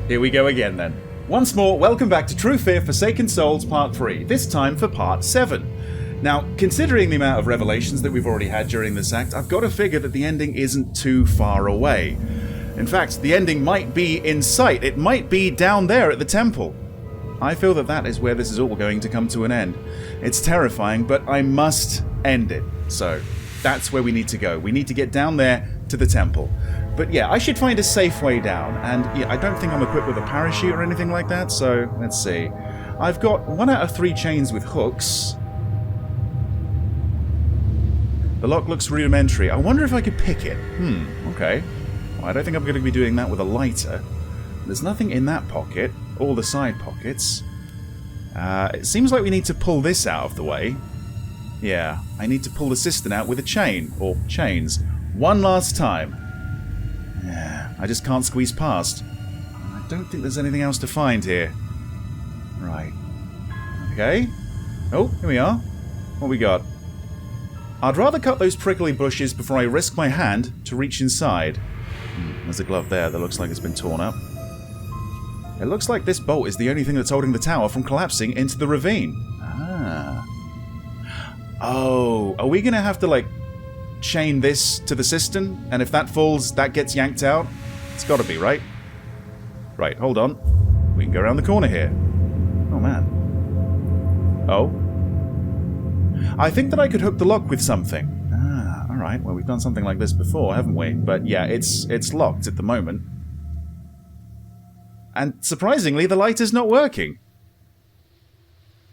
Here we go again then. Once more, welcome back to True Fear Forsaken Souls Part 3, this time for Part 7. Now, considering the amount of revelations that we've already had during this act, I've got to figure that the ending isn't too far away. In fact, the ending might be in sight. It might be down there at the temple. I feel that that is where this is all going to come to an end. It's terrifying, but I must end it. So, that's where we need to go. We need to get down there to the temple. But yeah, I should find a safe way down, and yeah, I don't think I'm equipped with a parachute or anything like that, so let's see. I've got 1 out of 3 chains with hooks. The lock looks rudimentary. I wonder if I could pick it. Okay. Well, I don't think I'm going to be doing that with a lighter. There's nothing in that pocket, or the side pockets. It seems like we need to pull this out of the way. Yeah, I need to pull the cistern out with a chain, or chains, one last time. Yeah, I just can't squeeze past. I don't think there's anything else to find here. Right. Okay. Oh, here we are. What we got? I'd rather cut those prickly bushes before I risk my hand to reach inside. There's a glove there that looks like it's been torn up. It looks like this bolt is the only thing that's holding the tower from collapsing into the ravine. Ah. Oh, are we going to have to, like, chain this to the cistern, and if that falls, that gets yanked out? It's got to be, right? Right, hold on. We can go around the corner here. Oh, man. Oh. I think that I could hook the lock with something. Ah, alright. Well, we've done something like this before, haven't we? But yeah, it's locked at the moment. And surprisingly, the light is not working.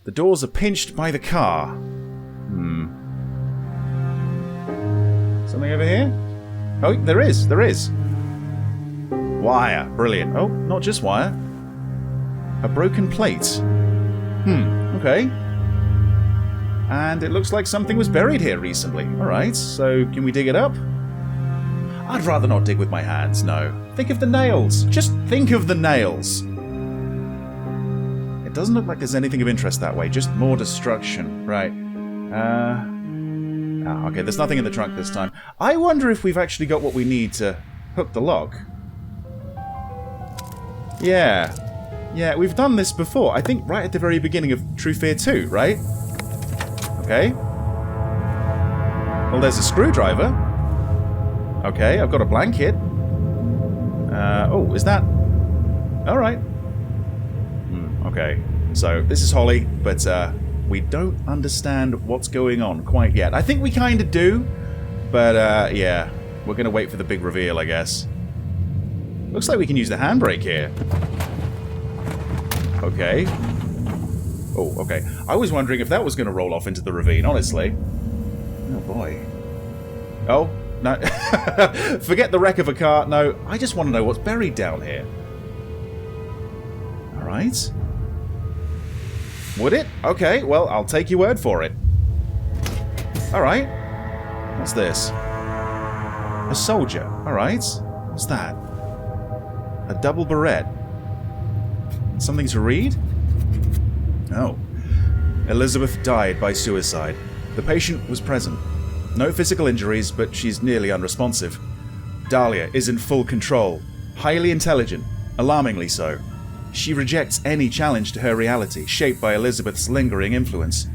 The doors are pinched by the car. Something over here? Oh, there is. Wire. Brilliant. Oh, not just wire. A broken plate. Okay. And it looks like something was buried here recently. Alright, so can we dig it up? I'd rather not dig with my hands, no. Think of the nails. Just think of the nails. It doesn't look like there's anything of interest that way, just more destruction. Right. Okay, there's nothing in the trunk this time. I wonder if we've actually got what we need to hook the lock. Yeah. Yeah, we've done this before. I think right at the very beginning of True Fear 2, right? Okay. Well, there's a screwdriver. Okay, I've got a blanket. Oh, is that... Alright. Okay. So, this is Holly, but, we don't understand what's going on quite yet. I think we kind of do, but, yeah. We're going to wait for the big reveal, I guess. Looks like we can use the handbrake here. Okay. Oh, okay. I was wondering if that was going to roll off into the ravine, honestly. Oh, boy. Oh, no. Forget the wreck of a car. No, I just want to know what's buried down here. Alright. Would it? Okay, well, I'll take your word for it. Alright. What's this? A soldier. Alright. What's that? A double beret. Something to read? Oh. Elizabeth died by suicide. The patient was present. No physical injuries, but she's nearly unresponsive. Dahlia is in full control. Highly intelligent. Alarmingly so. She rejects any challenge to her reality, shaped by Elizabeth's lingering influence.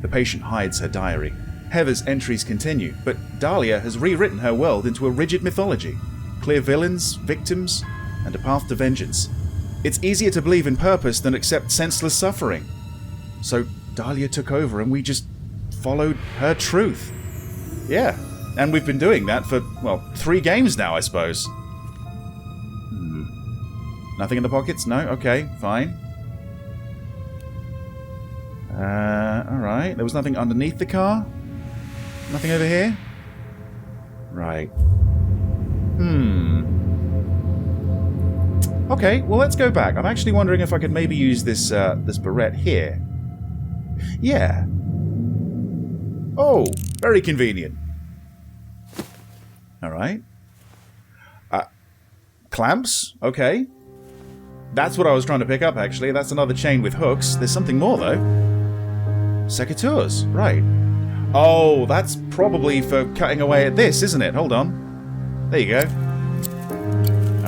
The patient hides her diary. Heather's entries continue, but Dahlia has rewritten her world into a rigid mythology. Clear villains, victims, and a path to vengeance. It's easier to believe in purpose than accept senseless suffering. So Dahlia took over and we just followed her truth. Yeah, and we've been doing that for, well, 3 games now, I suppose. Nothing in the pockets? No? Okay, fine. Alright. There was nothing underneath the car? Nothing over here? Right. Okay, well, let's go back. I'm actually wondering if I could maybe use this, this barrette here. Yeah. Oh, very convenient. Alright. Clamps? Okay. That's what I was trying to pick up, actually. That's another chain with hooks. There's something more, though. Secateurs. Right. Oh, that's probably for cutting away at this, isn't it? Hold on. There you go.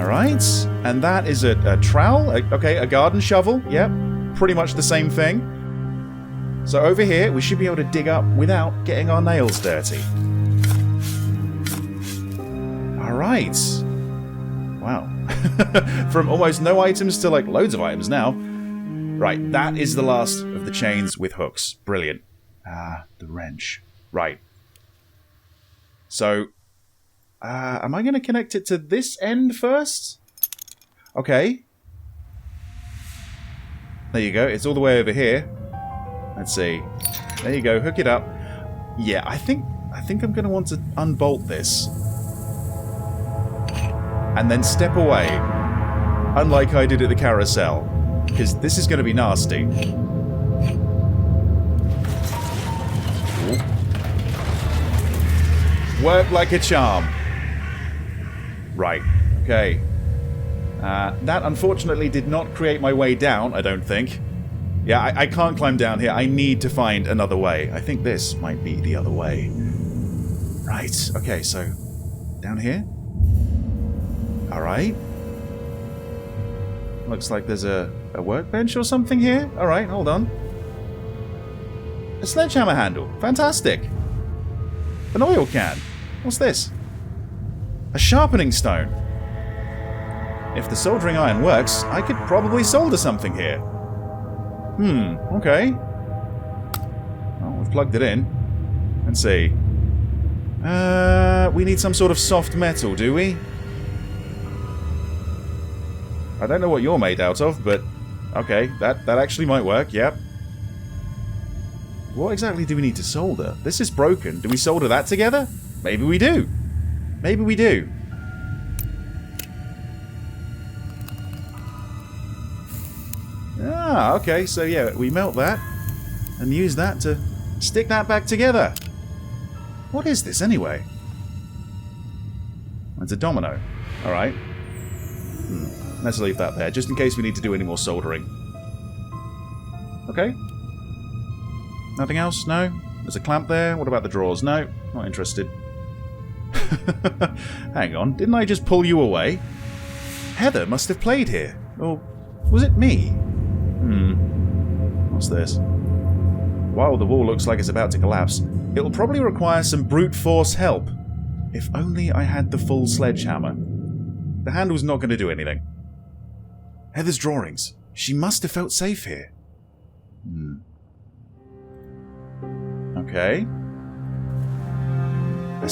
Alright. And that is a trowel. Okay, a garden shovel. Yep. Pretty much the same thing. So over here, we should be able to dig up without getting our nails dirty. Alright. Wow. From almost no items to like loads of items now. Right, that is the last of the chains with hooks. Brilliant. The wrench. Right. So, am I going to connect it to this end first? Okay. There you go. It's all the way over here. Let's see. There you go. Hook it up. Yeah, I think I'm going to want to unbolt this. And then step away. Unlike I did at the carousel. Because this is going to be nasty. Ooh. Work like a charm. Right. Okay. That unfortunately did not create my way down, I don't think. Yeah, I can't climb down here. I need to find another way. I think this might be the other way. Right. Okay, so down here. Alright. Looks like there's a workbench or something here. Alright, hold on. A sledgehammer handle. Fantastic. An oil can. What's this? A sharpening stone. If the soldering iron works, I could probably solder something here. Okay. Well, we've plugged it in. Let's see. We need some sort of soft metal, do we? I don't know what you're made out of, but okay, that actually might work, yep. What exactly do we need to solder? This is broken. Do we solder that together? Maybe we do. Maybe we do. Ah, okay, so yeah, we melt that and use that to stick that back together. What is this anyway? It's a domino. Alright. Let's leave that there, just in case we need to do any more soldering. Okay. Nothing else? No? There's a clamp there. What about the drawers? No, not interested. Hang on, didn't I just pull you away? Heather must have played here. Or was it me? What's this? While the wall looks like it's about to collapse, it'll probably require some brute force help. If only I had the full sledgehammer. The handle's not going to do anything. Heather's drawings. She must have felt safe here. Okay. A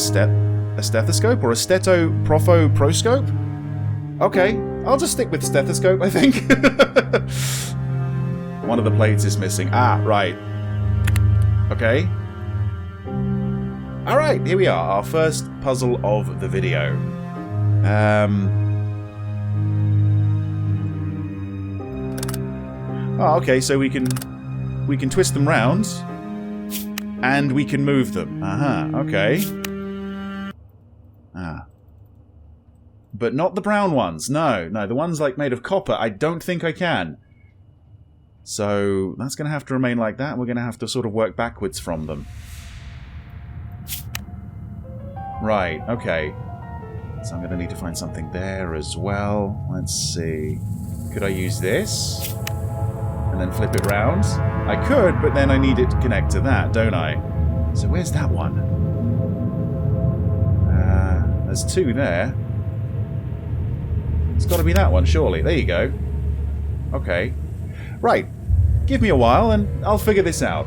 stethoscope or a proscope? Okay, I'll just stick with stethoscope, I think. One of the plates is missing. Ah, right. Okay. Alright, here we are. Our first puzzle of the video. Oh, okay, so we can twist them round, and we can move them. Okay. But not the brown ones. No, the ones like made of copper, I don't think I can. So that's going to have to remain like that. We're going to have to sort of work backwards from them. Right, okay. So I'm going to need to find something there as well. Let's see. Could I use this? And then flip it round? I could, but then I need it to connect to that, don't I? So where's that one? There's two there. It's got to be that one, surely. There you go. Okay. Right. Give me a while and I'll figure this out.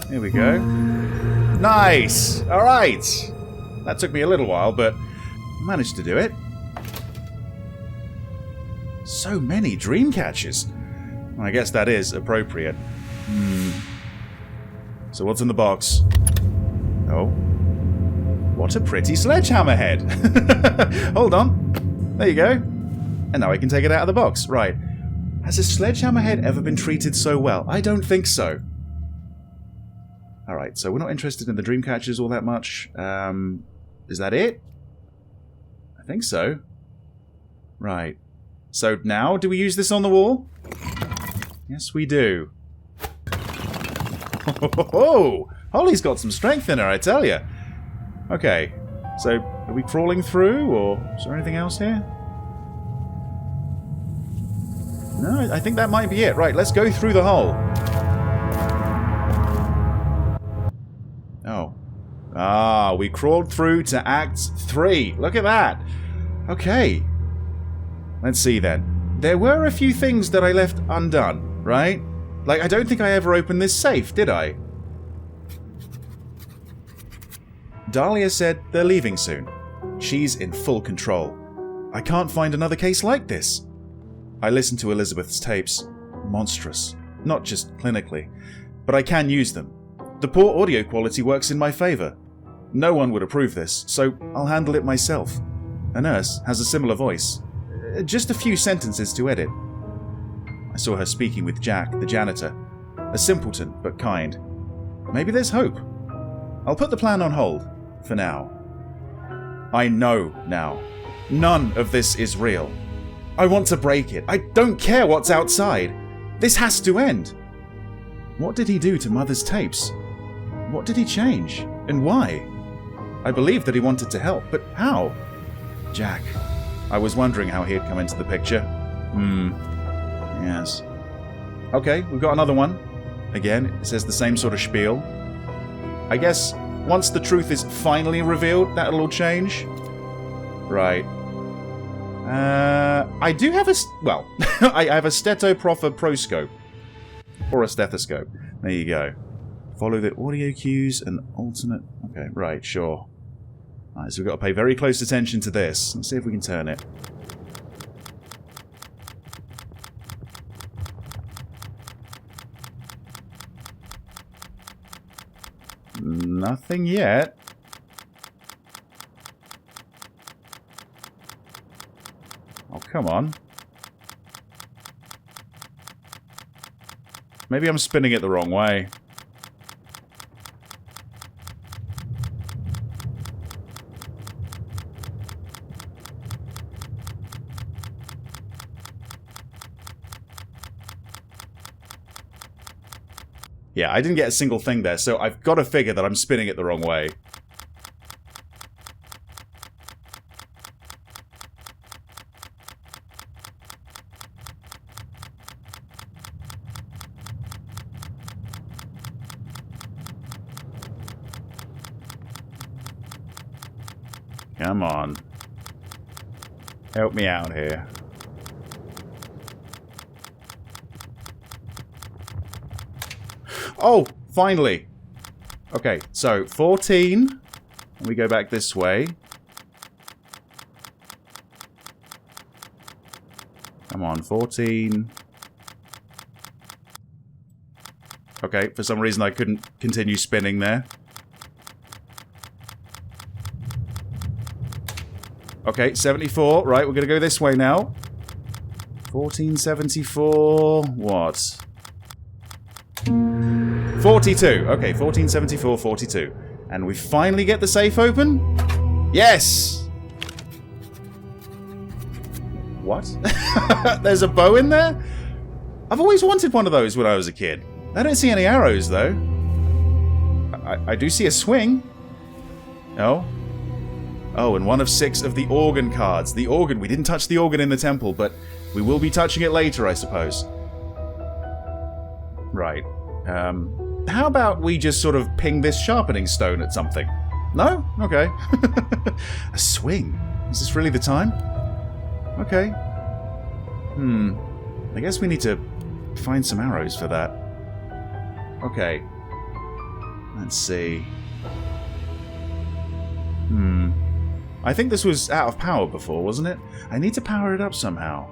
Here we go. Nice! Alright! That took me a little while, but I managed to do it. So many dream catches. I guess that is appropriate. So what's in the box? Oh. What a pretty sledgehammer head. Hold on. There you go. And now I can take it out of the box. Right. Has a sledgehammer head ever been treated so well? I don't think so. Alright, so we're not interested in the dream catchers all that much. Is that it? I think so. Right. So now, do we use this on the wall? Yes, we do. Oh, Holly's got some strength in her, I tell you. Okay, so are we crawling through, or is there anything else here? No, I think that might be it. Right, let's go through the hole. Oh. Ah, we crawled through to Act 3. Look at that. Okay. Let's see then. There were a few things that I left undone, right? Like, I don't think I ever opened this safe, did I? Dahlia said they're leaving soon. She's in full control. I can't find another case like this. I listened to Elizabeth's tapes. Monstrous. Not just clinically. But I can use them. The poor audio quality works in my favour. No one would approve this, so I'll handle it myself. A nurse has a similar voice. Just a few sentences to edit. I saw her speaking with Jack, the janitor. A simpleton, but kind. Maybe there's hope. I'll put the plan on hold, for now. I know now. None of this is real. I want to break it. I don't care what's outside. This has to end. What did he do to Mother's tapes? What did he change? And why? I believed that he wanted to help, but how? Jack. I was wondering how he'd come into the picture. Yes. Okay, we've got another one. Again, it says the same sort of spiel. I guess once the truth is finally revealed, that'll all change. Right. I do have a... Well, I have a Stetoproffer proscope. Or a stethoscope. There you go. Follow the audio cues and alternate... Okay, right, sure. Alright, so we've got to pay very close attention to this. Let's see if we can turn it. Nothing yet. Oh, come on. Maybe I'm spinning it the wrong way. Yeah, I didn't get a single thing there, so I've got to figure that I'm spinning it the wrong way. Come on. Help me out here. Oh, finally. Okay, so 14. We go back this way. Come on, 14. Okay, for some reason I couldn't continue spinning there. Okay, 74. Right, we're going to go this way now. 1474. What? 42. Okay, 1474, 42. And we finally get the safe open? Yes! What? There's a bow in there? I've always wanted one of those when I was a kid. I don't see any arrows, though. I do see a swing. Oh. Oh, and one of 6 of the organ cards. The organ. We didn't touch the organ in the temple, but we will be touching it later, I suppose. Right. How about we just sort of ping this sharpening stone at something? No? Okay. A swing? Is this really the time? Okay. I guess we need to find some arrows for that. Okay. Let's see. I think this was out of power before, wasn't it? I need to power it up somehow.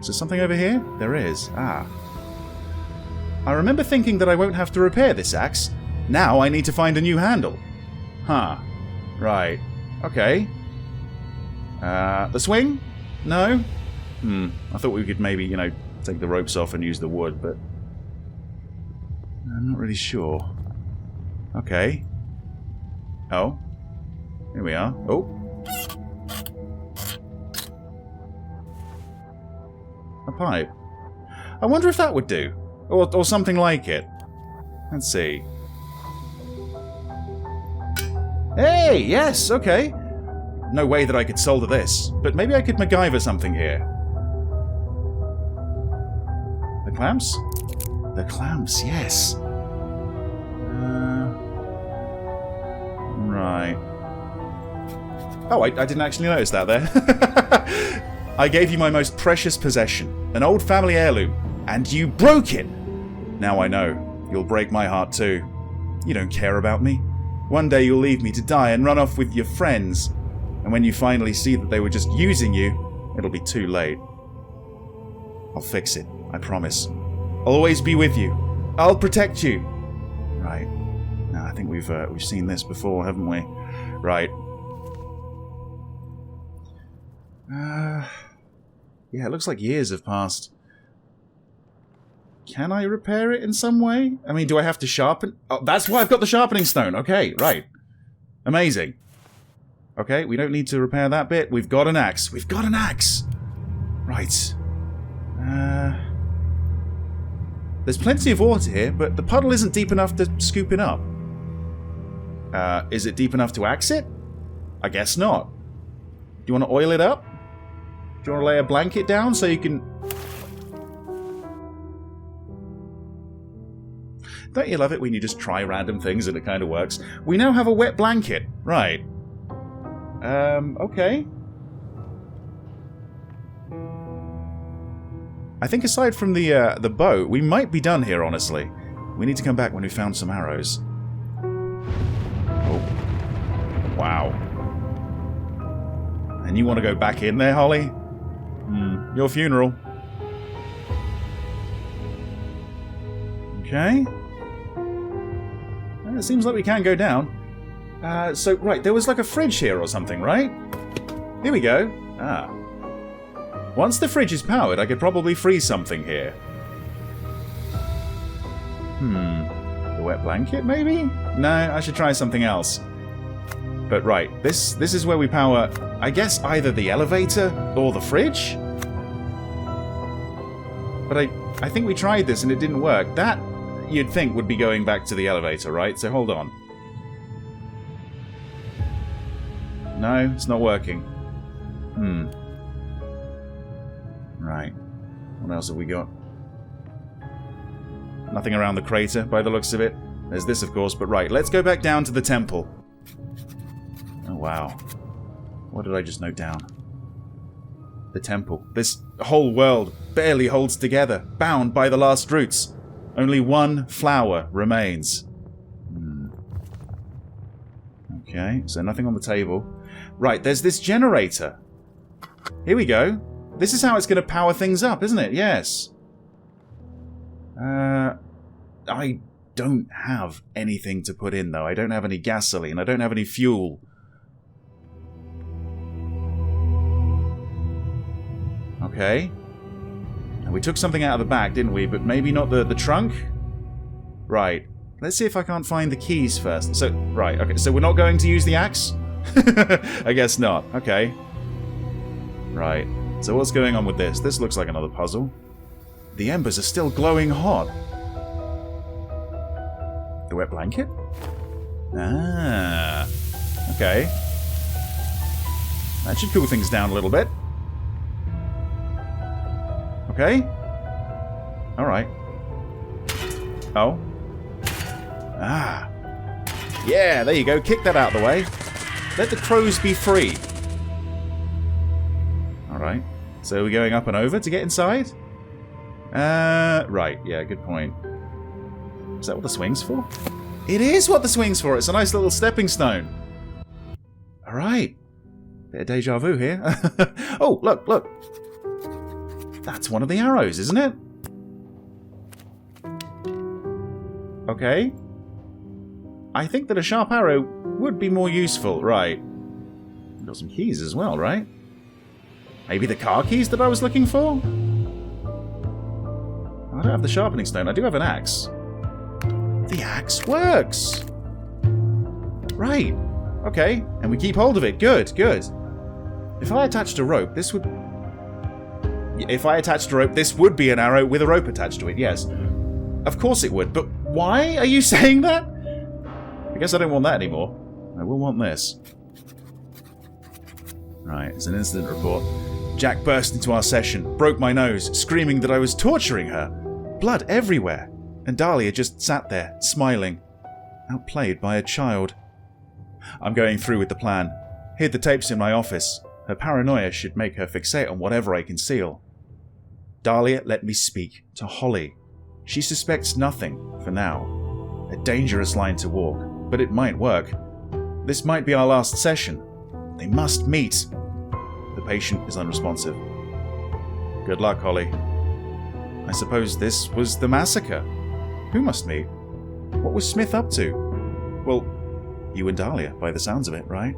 Is there something over here? There is. Ah. I remember thinking that I won't have to repair this axe. Now I need to find a new handle. Huh. Right. Okay. The swing? No? I thought we could maybe, you know, take the ropes off and use the wood, but... I'm not really sure. Okay. Oh. Here we are. Oh. A pipe. I wonder if that would do. Or something like it. Let's see. Hey, yes, okay. No way that I could solder this, but maybe I could MacGyver something here. The clamps? The clamps, yes. Right. Oh, I didn't actually notice that there. I gave you my most precious possession, an old family heirloom, and you broke it! Now I know. You'll break my heart too. You don't care about me. One day you'll leave me to die and run off with your friends. And when you finally see that they were just using you, it'll be too late. I'll fix it, I promise. I'll always be with you. I'll protect you. Right. Now, I think we've seen this before, haven't we? Right. Yeah, it looks like years have passed. Can I repair it in some way? I mean, do I have to sharpen? Oh, that's why I've got the sharpening stone. Okay, right. Amazing. Okay, we don't need to repair that bit. We've got an axe. We've got an axe! Right. There's plenty of water here, but the puddle isn't deep enough to scoop it up. Is it deep enough to axe it? I guess not. Do you want to oil it up? Do you want to lay a blanket down so you can... Don't you love it when you just try random things and it kind of works? We now have a wet blanket. Right. Okay. I think aside from the boat, we might be done here, honestly. We need to come back when we've found some arrows. Oh. Wow. And you want to go back in there, Holly? Your funeral. Okay. It seems like we can go down. So, right, there was like a fridge here or something, right? Here we go. Ah. Once the fridge is powered, I could probably freeze something here. The wet blanket, maybe? No, I should try something else. But right, this is where we power, I guess, either the elevator or the fridge? But I think we tried this and it didn't work. That, you'd think, would be going back to the elevator, right? So hold on. No, it's not working. Right. What else have we got? Nothing around the crater, by the looks of it. There's this, of course, but right. Let's go back down to the temple. Oh, wow. What did I just note down? The temple. This whole world barely holds together, bound by the last roots. Only one flower remains. Okay, so nothing on the table. Right, there's this generator. Here we go. This is how it's going to power things up, isn't it? Yes. I don't have anything to put in, though. I don't have any gasoline. I don't have any fuel. Okay. Now, we took something out of the back, didn't we? But maybe not the trunk? Right. Let's see if I can't find the keys first. So, right, okay. So we're not going to use the axe? I guess not. Okay. Right. So what's going on with this? This looks like another puzzle. The embers are still glowing hot. The wet blanket? Ah. Okay. That should cool things down a little bit. Okay. Alright. Oh. Ah. Yeah, there you go. Kick that out of the way. Let the crows be free. Alright. So we're going up and over to get inside? Right. Yeah, good point. Is that what the swing's for? It is what the swing's for. It's a nice little stepping stone. Alright. Bit of deja vu here. Oh, look, look. That's one of the arrows, isn't it? Okay. I think that a sharp arrow would be more useful. Right. Got some keys as well, right? Maybe the car keys that I was looking for? I don't have the sharpening stone. I do have an axe. The axe works! Right. Okay. And we keep hold of it. Good, good. If I attached a rope, this would... If I attached a rope, this would be an arrow with a rope attached to it, yes. Of course it would, but why are you saying that? I guess I don't want that anymore. I will want this. Right, it's an incident report. Jack burst into our session, broke my nose, screaming that I was torturing her. Blood everywhere. And Dahlia just sat there, smiling. Outplayed by a child. I'm going through with the plan. Hid the tapes in my office. Her paranoia should make her fixate on whatever I conceal. Dahlia let me speak to Holly. She suspects nothing, for now. A dangerous line to walk, but it might work. This might be our last session. They must meet. The patient is unresponsive. Good luck, Holly. I suppose this was the massacre. Who must meet? What was Smith up to? Well, you and Dahlia, by the sounds of it, right?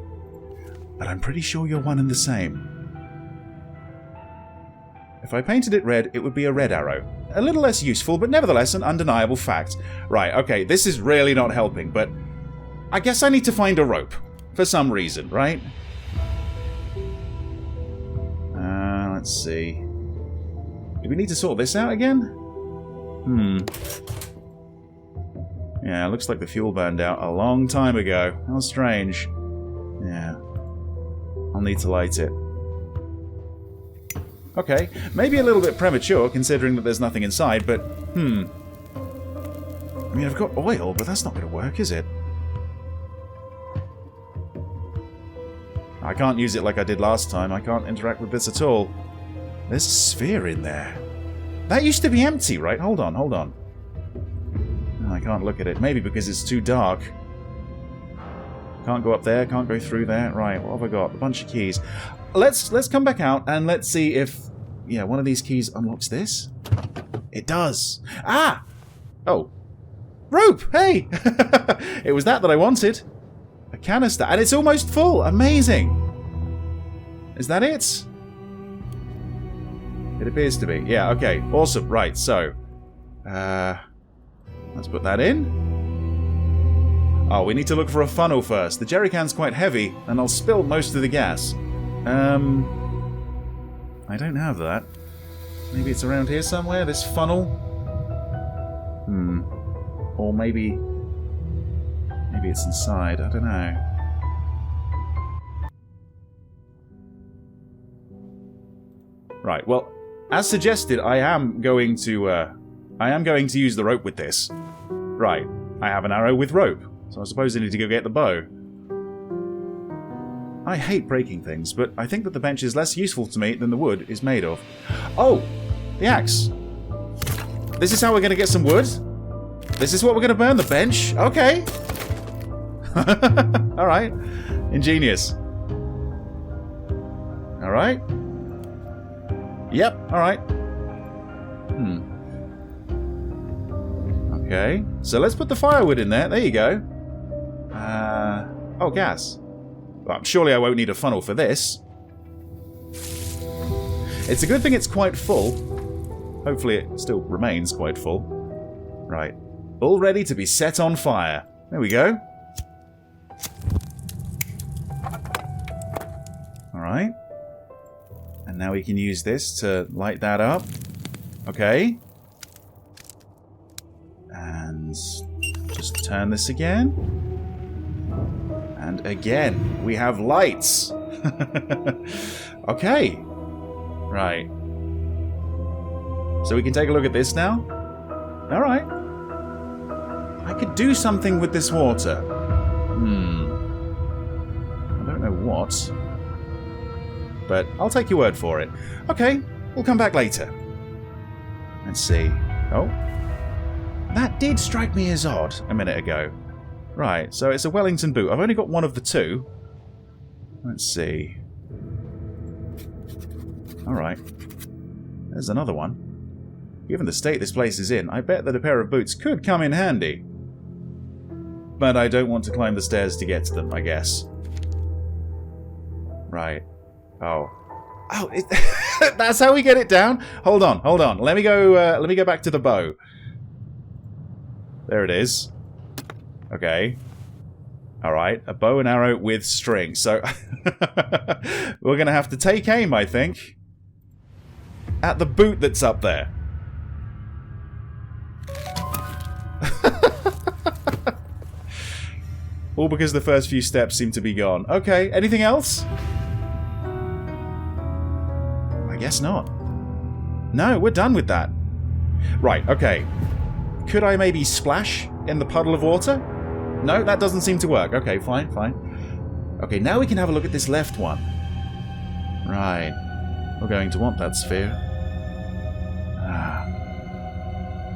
But I'm pretty sure you're one and the same. If I painted it red, it would be a red arrow. A little less useful, but nevertheless an undeniable fact. Right, okay, this is really not helping, but I guess I need to find a rope. For some reason, right? Let's see. Do we need to sort this out again? Yeah, looks like the fuel burned out a long time ago. How strange. Yeah. I'll need to light it. Okay, maybe a little bit premature, considering that there's nothing inside, but, I mean, I've got oil, but that's not going to work, is it? I can't use it like I did last time. I can't interact with this at all. There's a sphere in there. That used to be empty, right? Hold on, hold on. I can't look at it. Maybe because it's too dark. Can't go up there, can't go through there. Right, what have I got? A bunch of keys. Let's come back out and let's see if, yeah, one of these keys unlocks this. It does. Ah! Oh. Rope! Hey! It was that I wanted. A canister. And it's almost full. Amazing. Is that it? It appears to be. Yeah, okay. Awesome. Right, so. Let's put that in. Oh, we need to look for a funnel first. The jerry can's quite heavy, and I'll spill most of the gas. I don't have that. Maybe it's around here somewhere, this funnel? Or maybe it's inside, I don't know. Right, well, as suggested, I am going to use the rope with this. Right, I have an arrow with rope, so I suppose I need to go get the bow. I hate breaking things, but I think that the bench is less useful to me than the wood is made of. Oh! The axe! This is how we're going to get some wood? This is what we're going to burn the bench? Okay! Alright. Ingenious. Alright. Yep, alright. Okay, so let's put the firewood in there. There you go. Oh, gas. Well, surely I won't need a funnel for this. It's a good thing it's quite full. Hopefully it still remains quite full. Right. All ready to be set on fire. There we go. Alright. And now we can use this to light that up. Okay. And just turn this again. And again, we have lights. Okay. Right. So we can take a look at this now. Alright. I could do something with this water. I don't know what. But I'll take your word for it. Okay, we'll come back later. Let's see. Oh. That did strike me as odd a minute ago. Right, so it's a Wellington boot. I've only got one of the two. Let's see. Alright. There's another one. Given the state this place is in, I bet that a pair of boots could come in handy. But I don't want to climb the stairs to get to them, I guess. Right. Oh. Oh, that's how we get it down? Hold on, hold on. Let me go back to the bow. There it is. Okay. Alright, a bow and arrow with string. So, we're going to have to take aim, I think, at the boot that's up there. All because the first few steps seem to be gone. Okay, anything else? I guess not. No, we're done with that. Right, okay. Could I maybe splash in the puddle of water? No, that doesn't seem to work. Okay, fine, fine. Okay, now we can have a look at this left one. Right. We're going to want that sphere. Ah.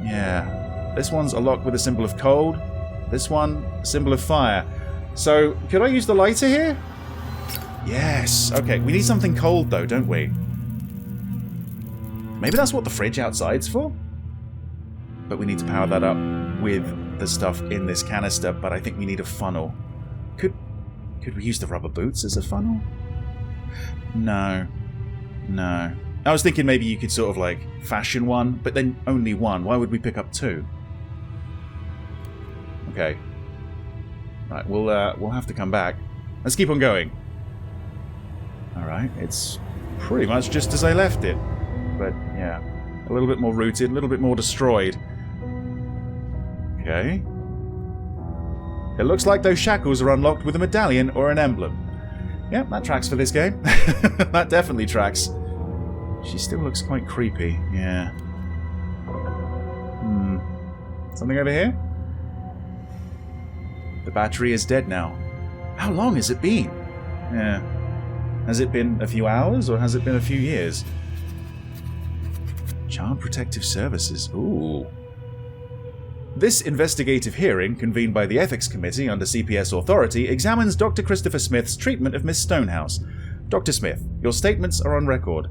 Yeah. This one's a lock with a symbol of cold. This one, a symbol of fire. So, could I use the lighter here? Yes. Okay, we need something cold though, don't we? Maybe that's what the fridge outside's for? But we need to power that up with the stuff in this canister, but I think we need a funnel. Could we use the rubber boots as a funnel? No. No. I was thinking maybe you could sort of like fashion one, but then only one. Why would we pick up two? Okay. Right, we'll have to come back. Let's keep on going. Alright, it's pretty much just as I left it. But, yeah. A little bit more rooted, a little bit more destroyed. Okay. It looks like those shackles are unlocked with a medallion or an emblem. Yep, that tracks for this game. That definitely tracks. She still looks quite creepy, yeah. Something over here? The battery is dead now. How long has it been? Yeah. Has it been a few hours, or has it been a few years? Child Protective Services. Ooh. This investigative hearing, convened by the Ethics Committee under CPS authority, examines Dr. Christopher Smith's treatment of Miss Stonehouse. Dr. Smith, your statements are on record.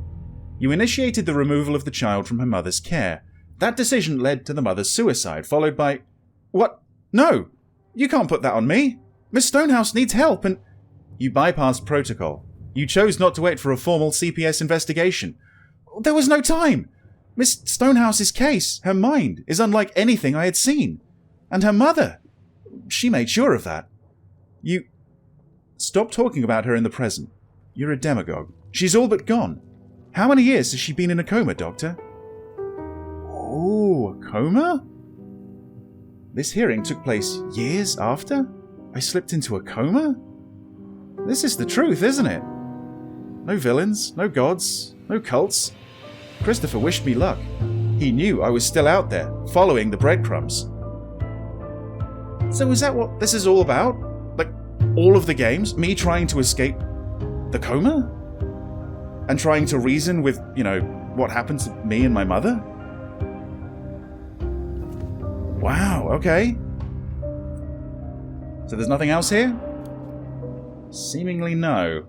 You initiated the removal of the child from her mother's care. That decision led to the mother's suicide, followed by... What? No! You can't put that on me! Miss Stonehouse needs help, and... You bypassed protocol. You chose not to wait for a formal CPS investigation. There was no time! Miss Stonehouse's case, her mind, is unlike anything I had seen. And her mother, she made sure of that. You... Stop talking about her in the present. You're a demagogue. She's all but gone. How many years has she been in a coma, Doctor? Oh, a coma? This hearing took place years after I slipped into a coma? This is the truth, isn't it? No villains, no gods, no cults. Christopher wished me luck. He knew I was still out there, following the breadcrumbs. So is that what this is all about? Like, all of the games? Me trying to escape the coma? And trying to reason with, you know, what happened to me and my mother? Wow, okay. So there's nothing else here? Seemingly no.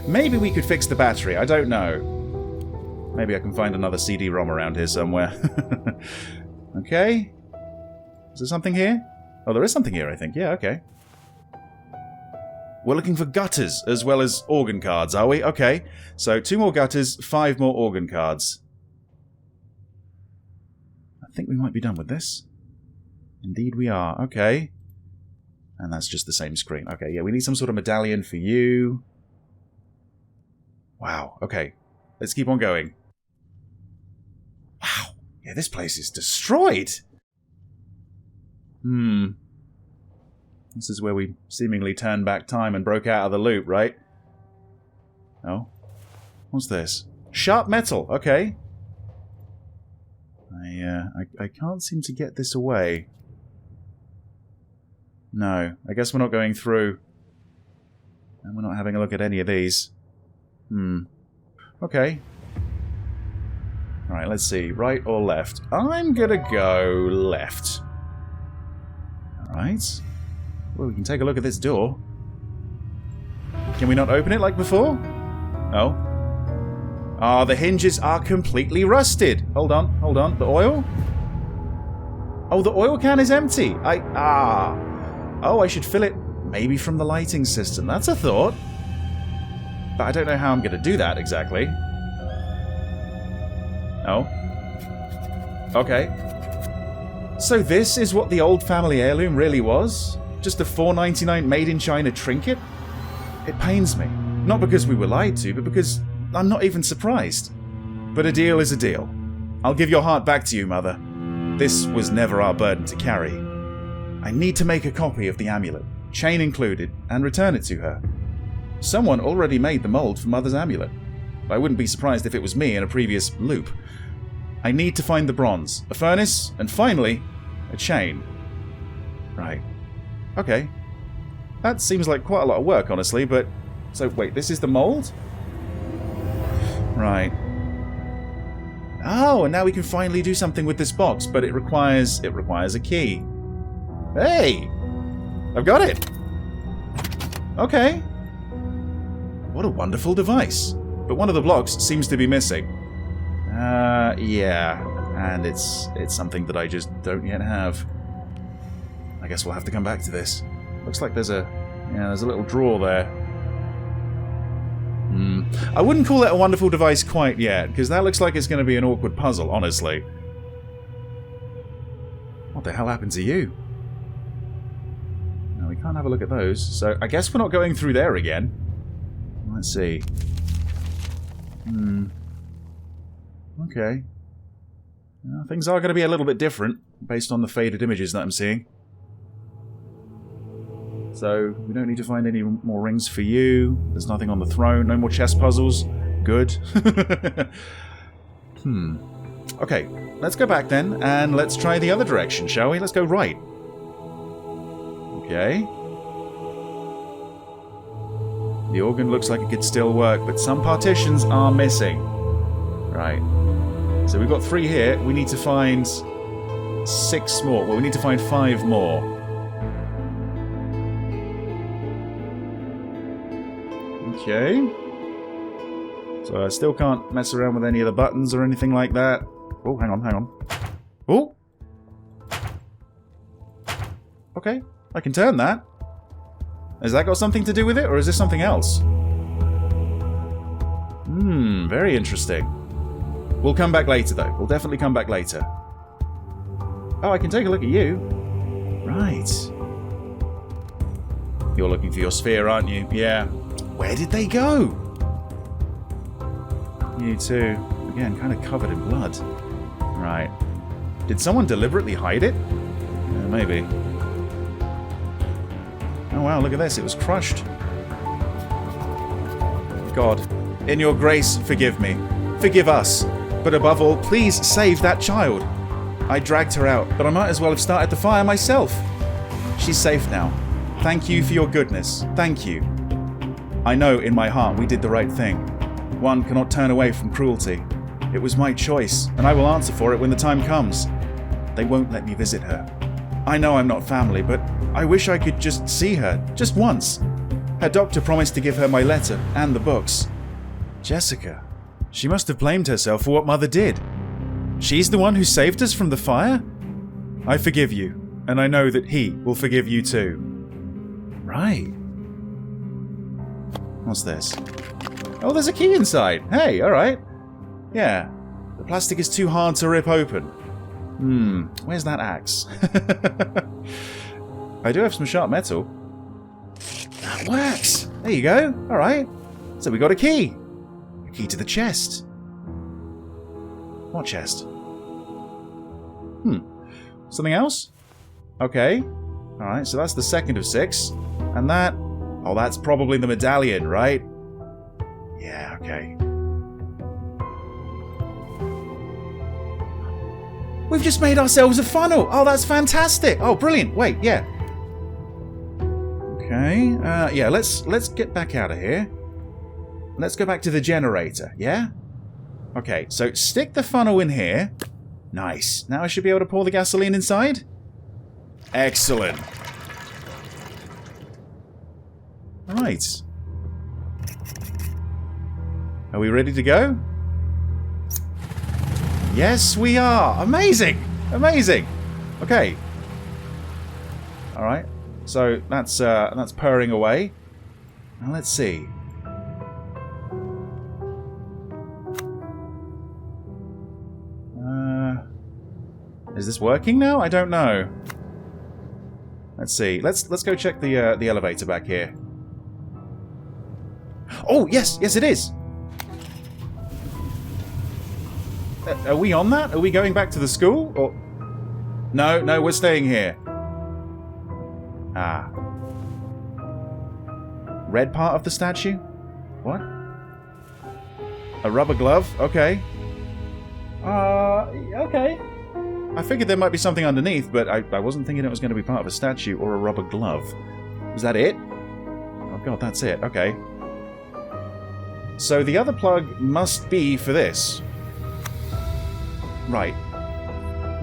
Maybe we could fix the battery, I don't know. Maybe I can find another CD-ROM around here somewhere. Okay. Is there something here? Oh, there is something here, I think. Yeah, okay. We're looking for gutters as well as organ cards, are we? Okay. So 2 more gutters, 5 more organ cards. I think we might be done with this. Indeed we are. Okay. And that's just the same screen. Okay, yeah, we need some sort of medallion for you. Wow, okay. Let's keep on going. Wow. Yeah, this place is destroyed. This is where we seemingly turned back time and broke out of the loop, right? Oh. What's this? Sharp metal, okay. I can't seem to get this away. No, I guess we're not going through. And we're not having a look at any of these. Okay. Alright, let's see. Right or left? I'm gonna go left. Alright. Well, we can take a look at this door. Can we not open it like before? Oh. Ah, the hinges are completely rusted. Hold on, hold on. The oil? Oh, the oil can is empty. Oh, I should fill it maybe from the lighting system. That's a thought. But I don't know how I'm going to do that exactly. Oh. Okay. So this is what the old family heirloom really was? Just a $4.99 made-in-China trinket? It pains me. Not because we were lied to, but because I'm not even surprised. But a deal is a deal. I'll give your heart back to you, Mother. This was never our burden to carry. I need to make a copy of the amulet, chain included, and return it to her. Someone already made the mold for Mother's amulet. I wouldn't be surprised if it was me in a previous loop. I need to find the bronze, a furnace, and finally, a chain. Right. Okay. That seems like quite a lot of work, honestly, but... So, wait, this is the mold? Right. Oh, and now we can finally do something with this box, but it requires a key. Hey! I've got it! Okay. What a wonderful device. But one of the blocks seems to be missing. Yeah. And it's something that I just don't yet have. I guess we'll have to come back to this. Looks like there's a little drawer there. I wouldn't call it a wonderful device quite yet, because that looks like it's going to be an awkward puzzle, honestly. What the hell happened to you? No, we can't have a look at those, so I guess we're not going through there again. Let's see. Okay. Things are going to be a little bit different, based on the faded images that I'm seeing. So, we don't need to find any more rings for you. There's nothing on the throne. No more chess puzzles. Good. Okay, let's go back then, and let's try the other direction, shall we? Let's go right. Okay. The organ looks like it could still work, but some partitions are missing. Right. So we've got 3 here. We need to find 6 more. Well, we need to find 5 more. Okay. So I still can't mess around with any of the buttons or anything like that. Oh, hang on. Oh! Okay, I can turn that. Has that got something to do with it, or is this something else? Very interesting. We'll come back later, though. We'll definitely come back later. Oh, I can take a look at you. Right. You're looking for your sphere, aren't you? Yeah. Where did they go? You too. Again, kind of covered in blood. Right. Did someone deliberately hide it? Maybe. Oh wow, look at this. It was crushed. God, in your grace, forgive me. Forgive us. But above all, please save that child. I dragged her out, but I might as well have started the fire myself. She's safe now. Thank you for your goodness. Thank you. I know in my heart we did the right thing. One cannot turn away from cruelty. It was my choice, and I will answer for it when the time comes. They won't let me visit her. I know I'm not family, but I wish I could just see her, just once. Her doctor promised to give her my letter and the books. Jessica. She must have blamed herself for what Mother did. She's the one who saved us from the fire? I forgive you, and I know that he will forgive you too. Right. What's this? Oh, there's a key inside. Hey, alright. Yeah. The plastic is too hard to rip open. Where's that axe? I do have some sharp metal. That works! There you go. Alright. So we got a key. A key to the chest. What chest? Something else? Okay. Alright, so that's the second of 6. And that... Oh, that's probably the medallion, right? Yeah, okay. We've just made ourselves a funnel! Oh, that's fantastic! Oh, brilliant! Wait, yeah. Okay, yeah, let's get back out of here. Let's go back to the generator, yeah? Okay, so stick the funnel in here. Nice. Now I should be able to pour the gasoline inside? Excellent. Right. Are we ready to go? Yes, we are. Amazing. Amazing. Okay. All right. So that's purring away. Now let's see. Is this working now? I don't know. Let's see. Let's go check the elevator back here. Oh, yes, yes it is. Are we on that? Are we going back to the school? Or no, we're staying here. Ah. Red part of the statue? What? A rubber glove? Okay. Okay. I figured there might be something underneath, but I wasn't thinking it was going to be part of a statue or a rubber glove. Is that it? Oh god, that's it. Okay. So the other plug must be for this. Right.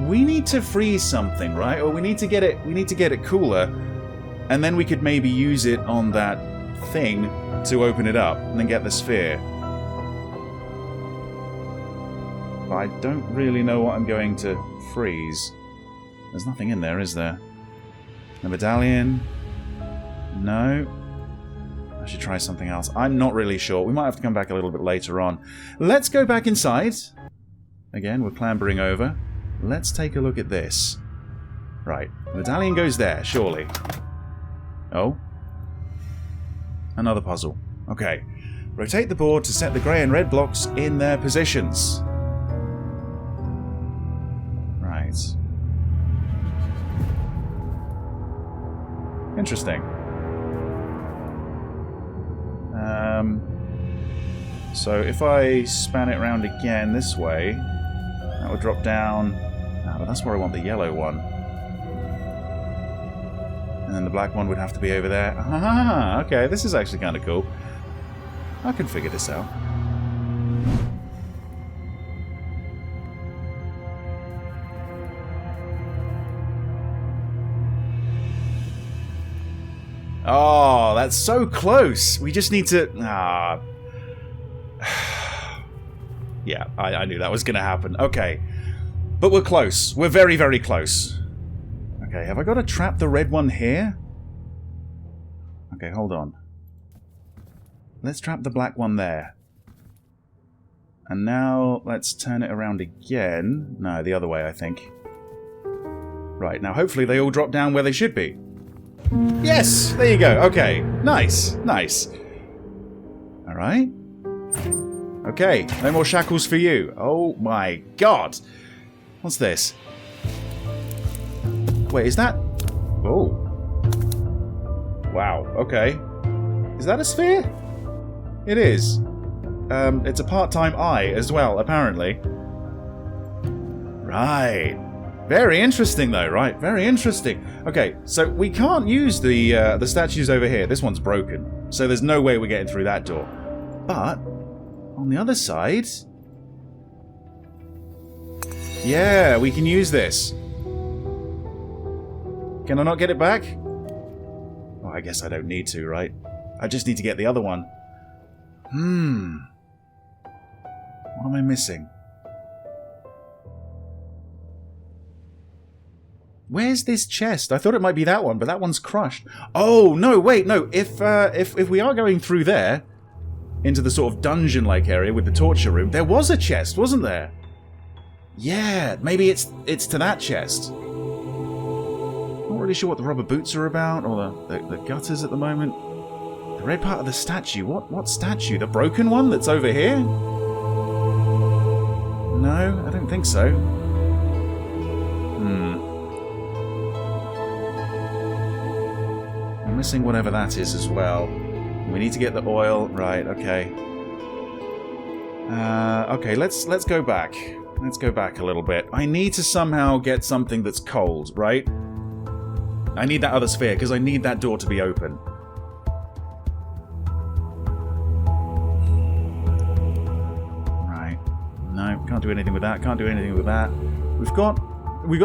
We need to freeze something, right? Or we need to get it cooler, and then we could maybe use it on that thing to open it up and then get the sphere. But I don't really know what I'm going to freeze. There's nothing in there, is there? The medallion? No. I should try something else. I'm not really sure. We might have to come back a little bit later on. Let's go back inside. Again, we're clambering over. Let's take a look at this. Right. The medallion goes there, surely. Oh. Another puzzle. Okay. Rotate the board to set the grey and red blocks in their positions. Right. Interesting. So if I span it around again this way, that would drop down. Ah, but that's where I want the yellow one. And then the black one would have to be over there. Ah, okay, this is actually kind of cool. I can figure this out. Oh, that's so close. We just need to... Ah. Yeah, I knew that was going to happen. Okay. But we're close. We're very, very close. Okay, have I got to trap the red one here? Okay, hold on. Let's trap the black one there. And now let's turn it around again. No, the other way, I think. Right, now hopefully they all drop down where they should be. Yes! There you go. Okay. Nice. Nice. Alright. Okay. No more shackles for you. Oh my god. What's this? Wait, is that... Oh. Wow. Okay. Is that a sphere? It is. It's a part-time eye as well, apparently. Right. Very interesting, though, right? Very interesting. Okay, so we can't use the statues over here. This one's broken, so there's no way we're getting through that door. But on the other side, yeah, we can use this. Can I not get it back? Oh, I guess I don't need to, right? I just need to get the other one. What am I missing? Where's this chest? I thought it might be that one, but that one's crushed. Oh, no, wait, no. If we are going through there, into the sort of dungeon-like area with the torture room, there was a chest, wasn't there? Yeah, maybe it's to that chest. Not really sure what the rubber boots are about, or the gutters at the moment. The red part of the statue. What statue? The broken one that's over here? No, I don't think so. I'm missing whatever that is as well. We need to get the oil. Right, okay. Okay, let's go back. Let's go back a little bit. I need to somehow get something that's cold, right? I need that other sphere, because I need that door to be open. Right. No, can't do anything with that. Can't do anything with that. We've got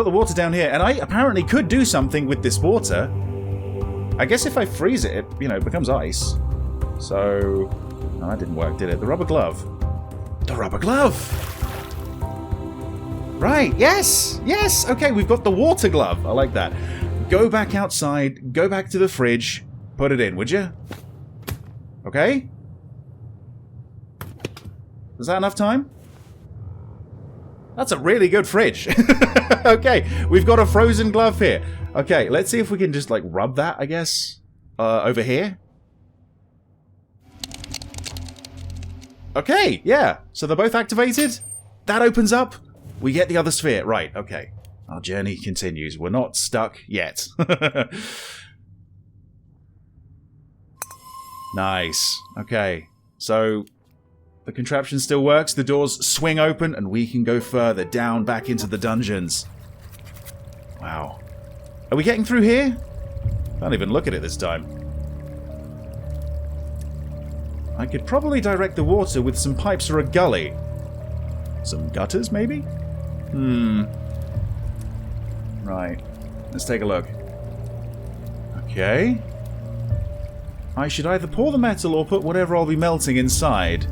the water down here, and I apparently could do something with this water. I guess if I freeze it, it becomes ice. So... No, that didn't work, did it? The rubber glove. The rubber glove! Right, yes! Yes! Okay, we've got the water glove. I like that. Go back outside, go back to the fridge, put it in, would you? Okay? Is that enough time? That's a really good fridge. Okay, we've got a frozen glove here. Okay, let's see if we can just, rub that, I guess, over here. Okay, yeah. So they're both activated. That opens up. We get the other sphere. Right, okay. Our journey continues. We're not stuck yet. Nice. Okay. So, the contraption still works. The doors swing open and we can go further down back into the dungeons. Wow. Are we getting through here? Can't even look at it this time. I could probably direct the water with some pipes or a gully. Some gutters, maybe? Right. Let's take a look. Okay. I should either pour the metal or put whatever I'll be melting inside.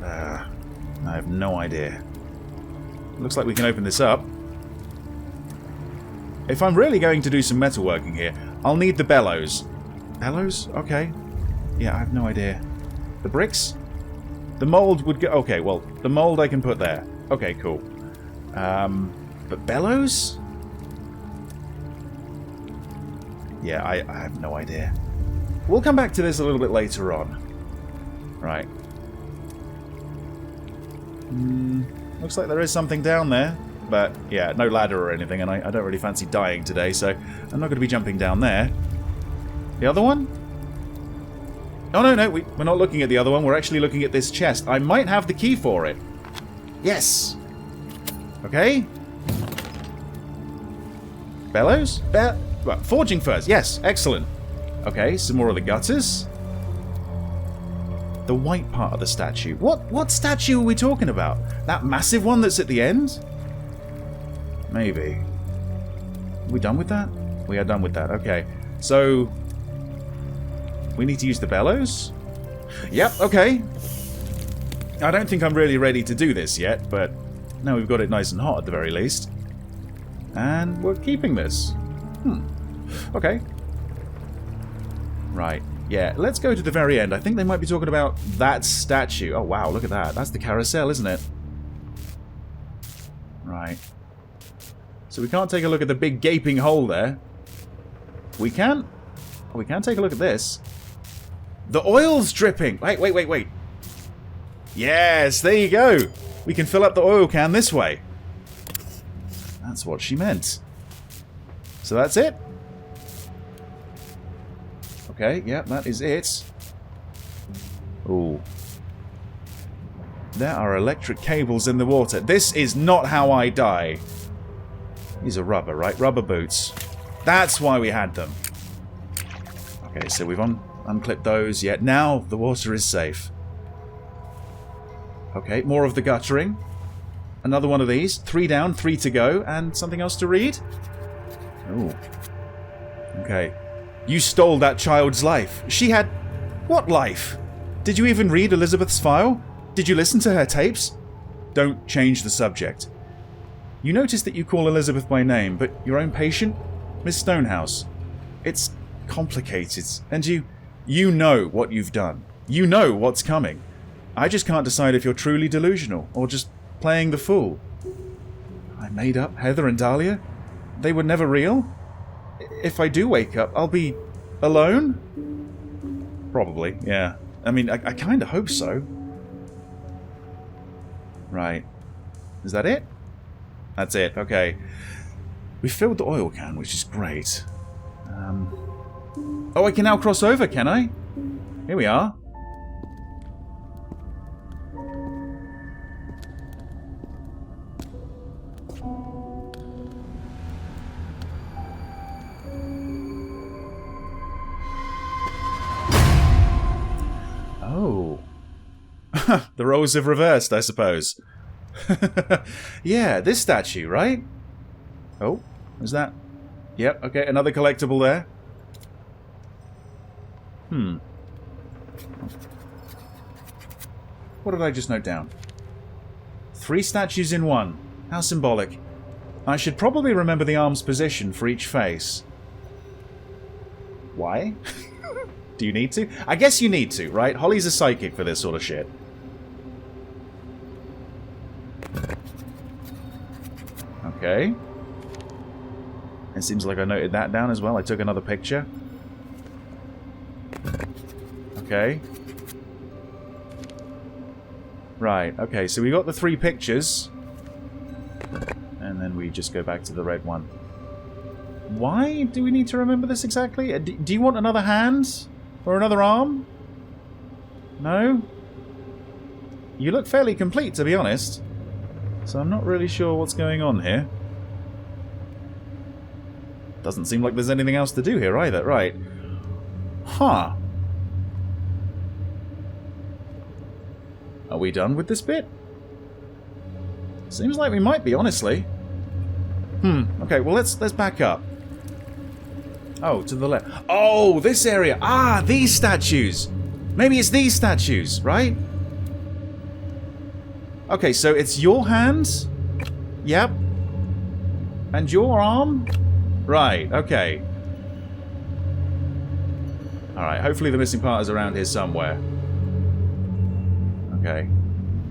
I have no idea. Looks like we can open this up. If I'm really going to do some metalworking here, I'll need the bellows. Bellows? Okay. Yeah, I have no idea. The bricks? The mold would go... Okay, well, the mold I can put there. Okay, cool. But bellows? Yeah, I have no idea. We'll come back to this a little bit later on. Right. Looks like there is something down there. But, yeah, no ladder or anything, and I don't really fancy dying today, so I'm not going to be jumping down there. The other one? Oh, no, we're not looking at the other one. We're actually looking at this chest. I might have the key for it. Yes! Okay. Bellows? Forging furs. Yes, excellent. Okay, some more of the gutters. The white part of the statue. What statue are we talking about? That massive one that's at the end? Maybe. Are we done with that? We are done with that. Okay. So, we need to use the bellows? Yep, okay. I don't think I'm really ready to do this yet, but now we've got it nice and hot at the very least. And we're keeping this. Okay. Right. Yeah, let's go to the very end. I think they might be talking about that statue. Oh, wow, look at that. That's the carousel, isn't it? Right. So we can't take a look at the big gaping hole there. We can? Oh, we can take a look at this. The oil's dripping! Wait. Yes, there you go! We can fill up the oil can this way. That's what she meant. So that's it? Okay, yeah, that is it. Ooh. There are electric cables in the water. This is not how I die. These are rubber, right? Rubber boots. That's why we had them. Okay, so we've unclipped those. Yet now the water is safe. Okay, more of the guttering. Another one of these. 3 down, 3 to go. And something else to read? Ooh. Okay. You stole that child's life. She had... What life? Did you even read Elizabeth's file? Did you listen to her tapes? Don't change the subject. You notice that you call Elizabeth by name, but your own patient? Miss Stonehouse. It's complicated, and you know what you've done. You know what's coming. I just can't decide if you're truly delusional, or just playing the fool. I made up Heather and Dahlia? They were never real? If I do wake up, I'll be alone? Probably, yeah. I mean, I kind of hope so. Right. Is that it? That's it, okay. We filled the oil can, which is great. Oh, I can now cross over, can I? Here we are. Oh. The roles have reversed, I suppose. Yeah, this statue, right? Oh, is that... Yep, okay, another collectible there. What did I just note down? 3 statues in one. How symbolic. I should probably remember the arm's position for each face. Why? Do you need to? I guess you need to, right? Holly's a psychic for this sort of shit. Okay. It seems like I noted that down as well. I took another picture. Okay. Right, okay, so we got the 3 pictures. And then we just go back to the red one. Why do we need to remember this exactly? Do you want another hand? Or another arm? No? You look fairly complete, to be honest. So I'm not really sure what's going on here. Doesn't seem like there's anything else to do here either. Right. Huh. Are we done with this bit? Seems like we might be, honestly. Okay, well let's back up. Oh, to the left. Oh, this area. Ah, these statues. Maybe it's these statues, right? Okay, so it's your hand. Yep. And your arm. Right, okay. Alright, hopefully the missing part is around here somewhere. Okay.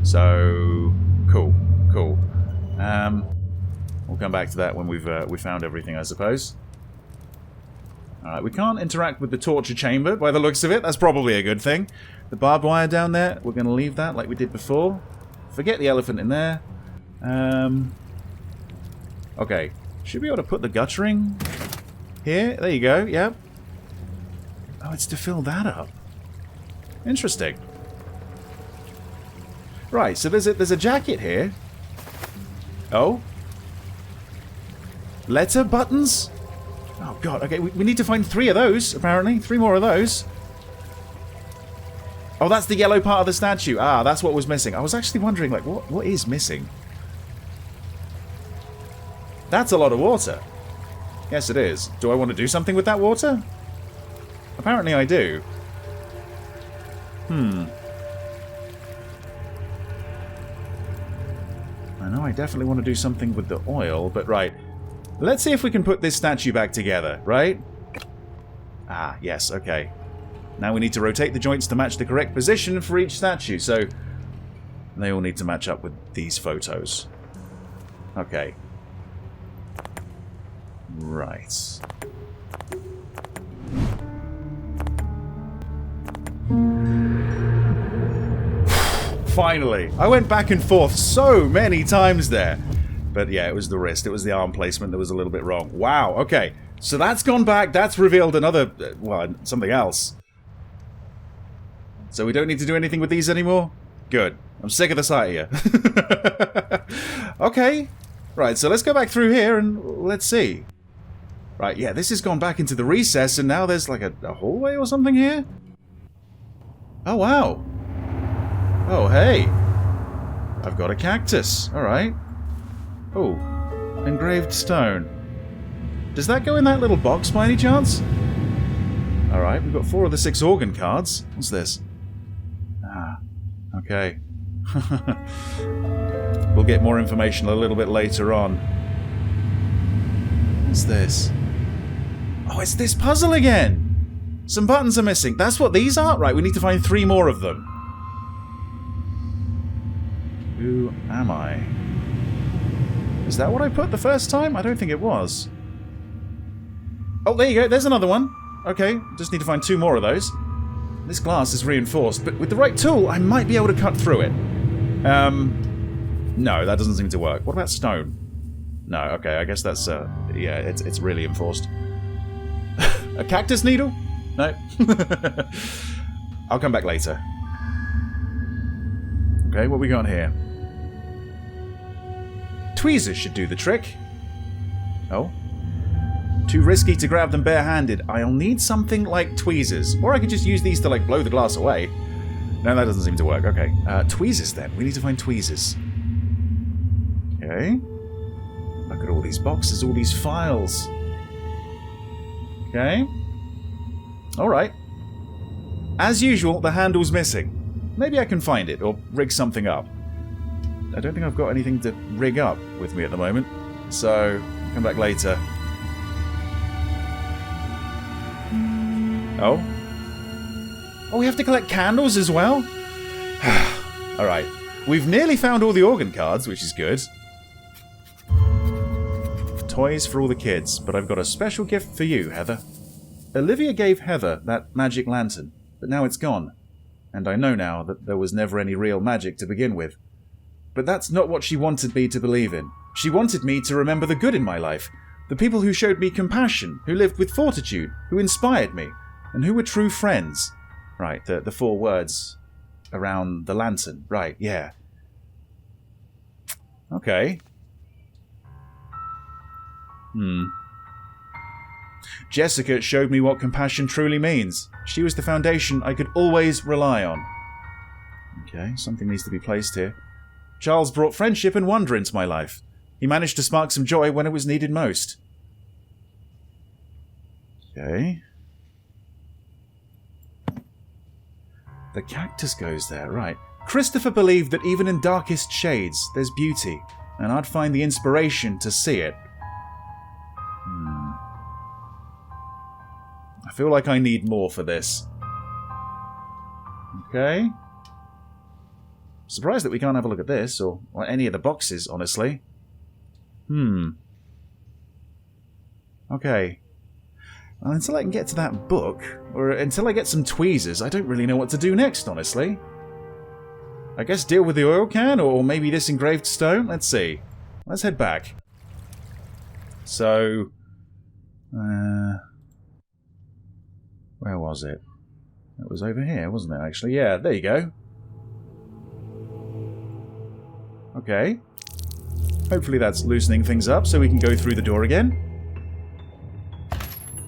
So, cool. We'll come back to that when we found everything, I suppose. Alright, we can't interact with the torture chamber by the looks of it. That's probably a good thing. The barbed wire down there, we're going to leave that like we did before. Forget the elephant in there. Okay. Should be able to put the guttering here. There you go, yep. Oh, it's to fill that up. Interesting. Right, so there's a jacket here. Oh? Letter buttons? Oh god, okay, we need to find 3 of those, apparently. 3 more of those. Oh, that's the yellow part of the statue. Ah, that's what was missing. I was actually wondering, like, what is missing? That's a lot of water. Yes, it is. Do I want to do something with that water? Apparently I do. I know I definitely want to do something with the oil, but right. Let's see if we can put this statue back together, right? Ah, yes, okay. Now we need to rotate the joints to match the correct position for each statue, so they all need to match up with these photos. Okay. Right. Finally! I went back and forth so many times there. But yeah, it was the wrist. It was the arm placement that was a little bit wrong. Wow, okay. So that's gone back. That's revealed another... well, something else. So we don't need to do anything with these anymore? Good. I'm sick of the sight of you. Okay. Right, so let's go back through here and let's see. Right, yeah, this has gone back into the recess and now there's like a hallway or something here? Oh, wow. Oh, hey. I've got a cactus. Alright. Oh. Engraved stone. Does that go in that little box by any chance? Alright, we've got 4 of the 6 organ cards. What's this? Ah. Okay. We'll get more information a little bit later on. What's this? Oh, it's this puzzle again! Some buttons are missing. That's what these are? Right, we need to find 3 more of them. Who am I? Is that what I put the first time? I don't think it was. Oh, there you go. There's another one. Okay, just need to find 2 more of those. This glass is reinforced, but with the right tool, I might be able to cut through it. No, that doesn't seem to work. What about stone? No, okay, I guess that's, yeah, it's really enforced. A cactus needle? No. I'll come back later. Okay, what we got here? Tweezers should do the trick. Oh. Too risky to grab them barehanded. I'll need something like tweezers. Or I could just use these to, like, blow the glass away. No, that doesn't seem to work. Okay. Tweezers, then. We need to find tweezers. Okay. Look at all these boxes, all these files. Okay. Alright. As usual, the handle's missing. Maybe I can find it, or rig something up. I don't think I've got anything to rig up with me at the moment. So, come back later. Oh? Oh, we have to collect candles as well? Alright. We've nearly found all the organ cards, which is good. Toys for all the kids, but I've got a special gift for you, Heather. Olivia gave Heather that magic lantern, but now it's gone. And I know now that there was never any real magic to begin with. But that's not what she wanted me to believe in. She wanted me to remember the good in my life. The people who showed me compassion, who lived with fortitude, who inspired me. And who were true friends? Right, the 4 words around the lantern. Right, yeah. Okay. Jessica showed me what compassion truly means. She was the foundation I could always rely on. Okay, something needs to be placed here. Charles brought friendship and wonder into my life. He managed to spark some joy when it was needed most. Okay. The cactus goes there, right. Christopher believed that even in darkest shades, there's beauty, and I'd find the inspiration to see it. I feel like I need more for this. Okay. Surprised that we can't have a look at this, or any of the boxes, honestly. Okay. Well, until I can get to that book, or until I get some tweezers, I don't really know what to do next, honestly. I guess deal with the oil can, or maybe this engraved stone? Let's see. Let's head back. So... where was it? It was over here, wasn't it, actually? Yeah, there you go. Okay. Hopefully that's loosening things up so we can go through the door again.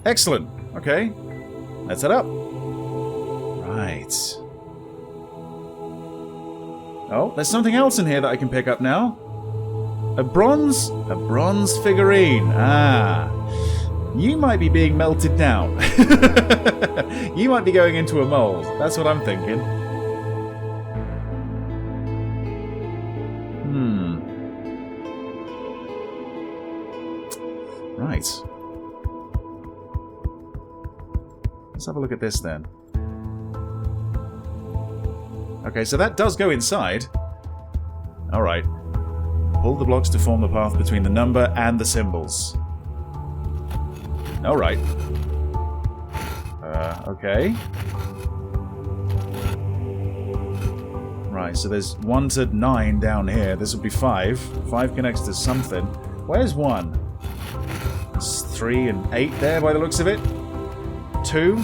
Excellent. Okay. Let's head up. Right. Oh, there's something else in here that I can pick up now. A bronze figurine. Ah. You might be being melted down. You might be going into a mold. That's what I'm thinking. Right. Let's have a look at this then. Okay, so that does go inside. Alright. Pull the blocks to form the path between the number and the symbols. Alright. Okay. Right, so there's 1 to 9 down here. This would be 5. 5 connects to something. Where's 1? It's 3 and 8 there by the looks of it. 2.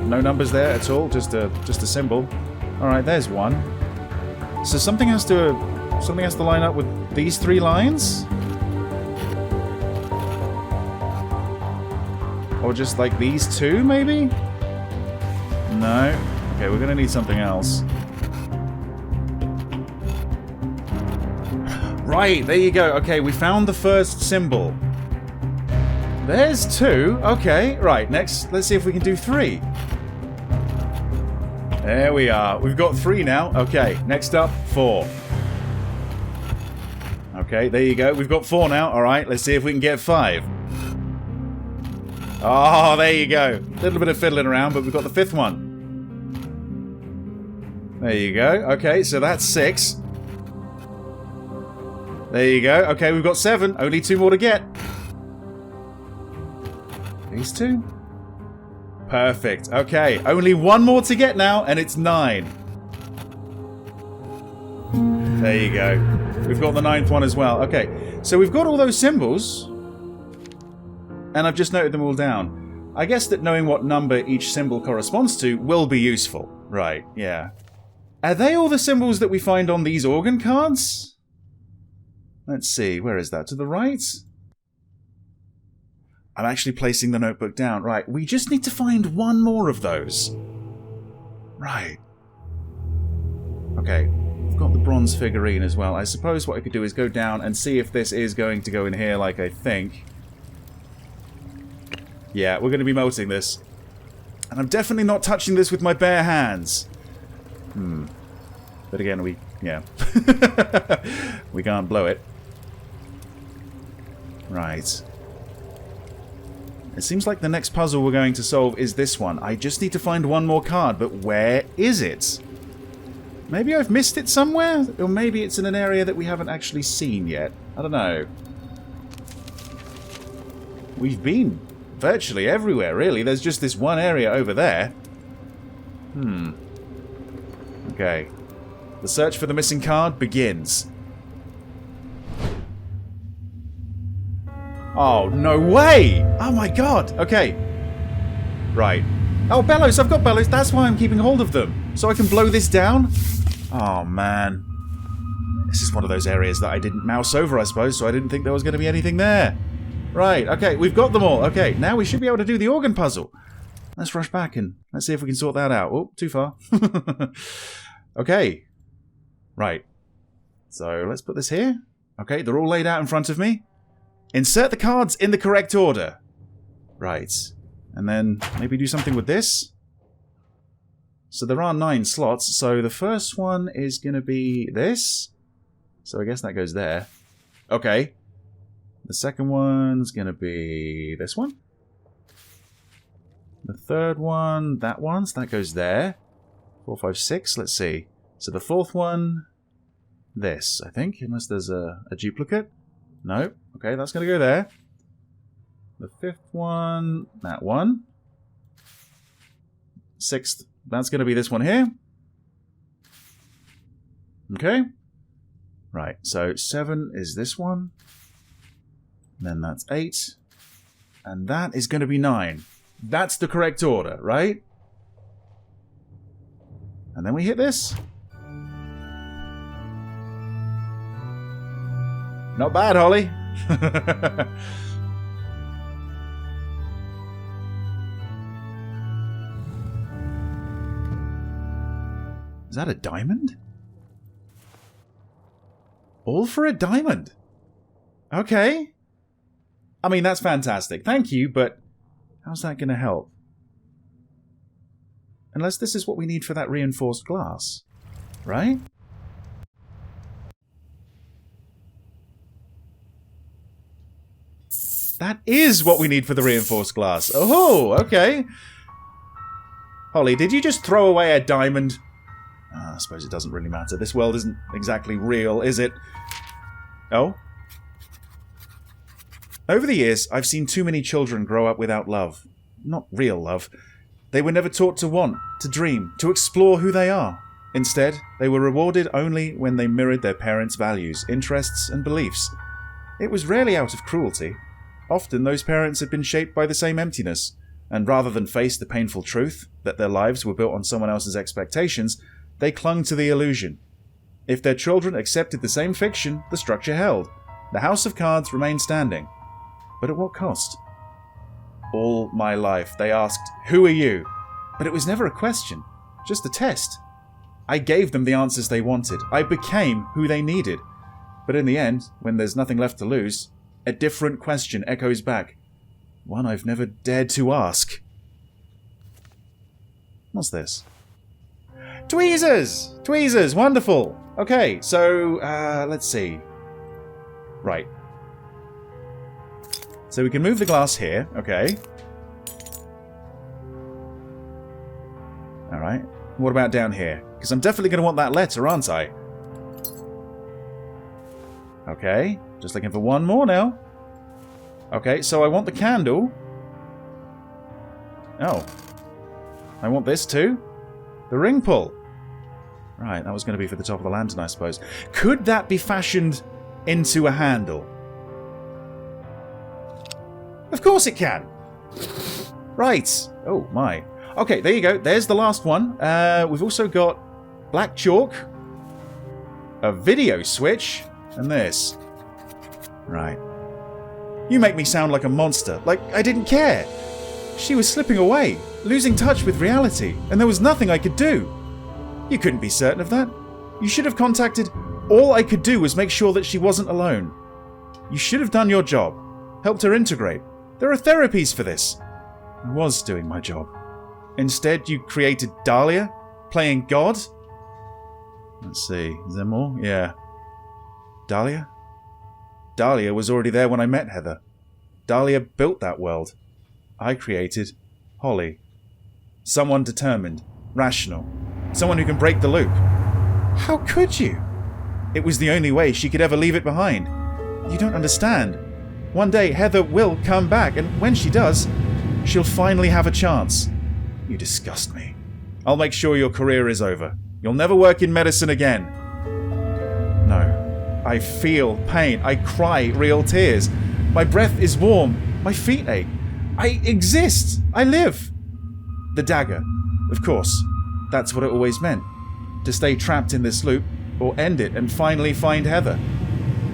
No numbers there at all, just a symbol. Alright, there's 1. So something has to line up with these 3 lines? Or just like these 2, maybe? No. Okay, we're gonna need something else. Right, there you go. Okay, we found the first symbol. There's 2. Okay, right, next, let's see if we can do 3. There we are. We've got 3 now. Okay, next up, 4. Okay, there you go. We've got 4 now. Alright, let's see if we can get 5. Oh, there you go. A little bit of fiddling around, but we've got the 5th one. There you go. Okay, so that's 6. There you go. Okay, we've got 7. Only 2 more to get. These 2? Perfect. Okay, only 1 more to get now, and it's 9. There you go. We've got the 9th one as well. Okay, so we've got all those symbols, and I've just noted them all down. I guess that knowing what number each symbol corresponds to will be useful. Right, yeah. Are they all the symbols that we find on these organ cards? Let's see, where is that? To the right? I'm actually placing the notebook down. Right, we just need to find 1 more of those. Right. Okay, we've got the bronze figurine as well. I suppose what I could do is go down and see if this is going to go in here like I think. Yeah, we're going to be melting this. And I'm definitely not touching this with my bare hands. But again, we can't blow it. Right. It seems like the next puzzle we're going to solve is this one. I just need to find 1 more card, but where is it? Maybe I've missed it somewhere? Or maybe it's in an area that we haven't actually seen yet. I don't know. We've been virtually everywhere, really. There's just this one area over there. Okay. The search for the missing card begins. Oh, no way! Oh my god! Okay. Right. Oh, bellows! I've got bellows! That's why I'm keeping hold of them! So I can blow this down? Oh, man. This is one of those areas that I didn't mouse over, I suppose, so I didn't think there was going to be anything there. Right, okay, we've got them all. Okay, now we should be able to do the organ puzzle. Let's rush back and let's see if we can sort that out. Oh, too far. Okay. Right. So let's put this here. Okay, they're all laid out in front of me. Insert the cards in the correct order. Right. And then maybe do something with this. So there are 9 slots. So the first one is going to be this. So I guess that goes there. Okay. The second one's going to be this one. The third one, that one. So that goes there. 4, 5, 6. Let's see. So the fourth one, this, I think. Unless there's a duplicate. No. Okay, that's going to go there. The fifth one, that one. Sixth, that's going to be this one here. Okay. Right, so 7 is this one. And then that's 8. And that is going to be 9. That's the correct order, right? And then we hit this. Not bad, Holly. Is that a diamond? All for a diamond. Okay. I mean, that's fantastic. Thank you, but how's that going to help? Unless this is what we need for that reinforced glass. Right? That is what we need for the reinforced glass. Oh, okay. Holly, did you just throw away a diamond? I suppose it doesn't really matter. This world isn't exactly real, is it? Oh? Over the years, I've seen too many children grow up without love. Not real love. They were never taught to want, to dream, to explore who they are. Instead, they were rewarded only when they mirrored their parents' values, interests, and beliefs. It was rarely out of cruelty. Often those parents had been shaped by the same emptiness, and rather than face the painful truth that their lives were built on someone else's expectations, they clung to the illusion. If their children accepted the same fiction, the structure held. The house of cards remained standing. But at what cost? All my life, they asked, "Who are you?" But it was never a question, just a test. I gave them the answers they wanted. I became who they needed. But in the end, when there's nothing left to lose, a different question echoes back. One I've never dared to ask. What's this? Tweezers! Tweezers! Wonderful! Okay, so, let's see. Right. So we can move the glass here, okay. Alright. What about down here? Because I'm definitely going to want that letter, aren't I? Okay. Just looking for one more now. Okay, so I want the candle. Oh. I want this too. The ring pull. Right, that was going to be for the top of the lantern, I suppose. Could that be fashioned into a handle? Of course it can. Right. Oh, my. Okay, there you go. There's the last one. We've also got black chalk, a video switch, and this. Right. You make me sound like a monster. Like I didn't care. She was slipping away, losing touch with reality, and there was nothing I could do. You couldn't be certain of that. You should have contacted... All I could do was make sure that she wasn't alone. You should have done your job. Helped her integrate. There are therapies for this. I was doing my job. Instead, you created Dahlia, playing God. Let's see, is there more? Yeah. Dahlia? Dahlia was already there when I met Heather. Dahlia built that world. I created Holly. Someone determined, rational. Someone who can break the loop. How could you? It was the only way she could ever leave it behind. You don't understand. One day Heather will come back, and when she does, she'll finally have a chance. You disgust me. I'll make sure your career is over. You'll never work in medicine again. No. I feel pain. I cry real tears. My breath is warm. My feet ache. I exist. I live. The dagger. Of course. That's what it always meant. To stay trapped in this loop, or end it and finally find Heather.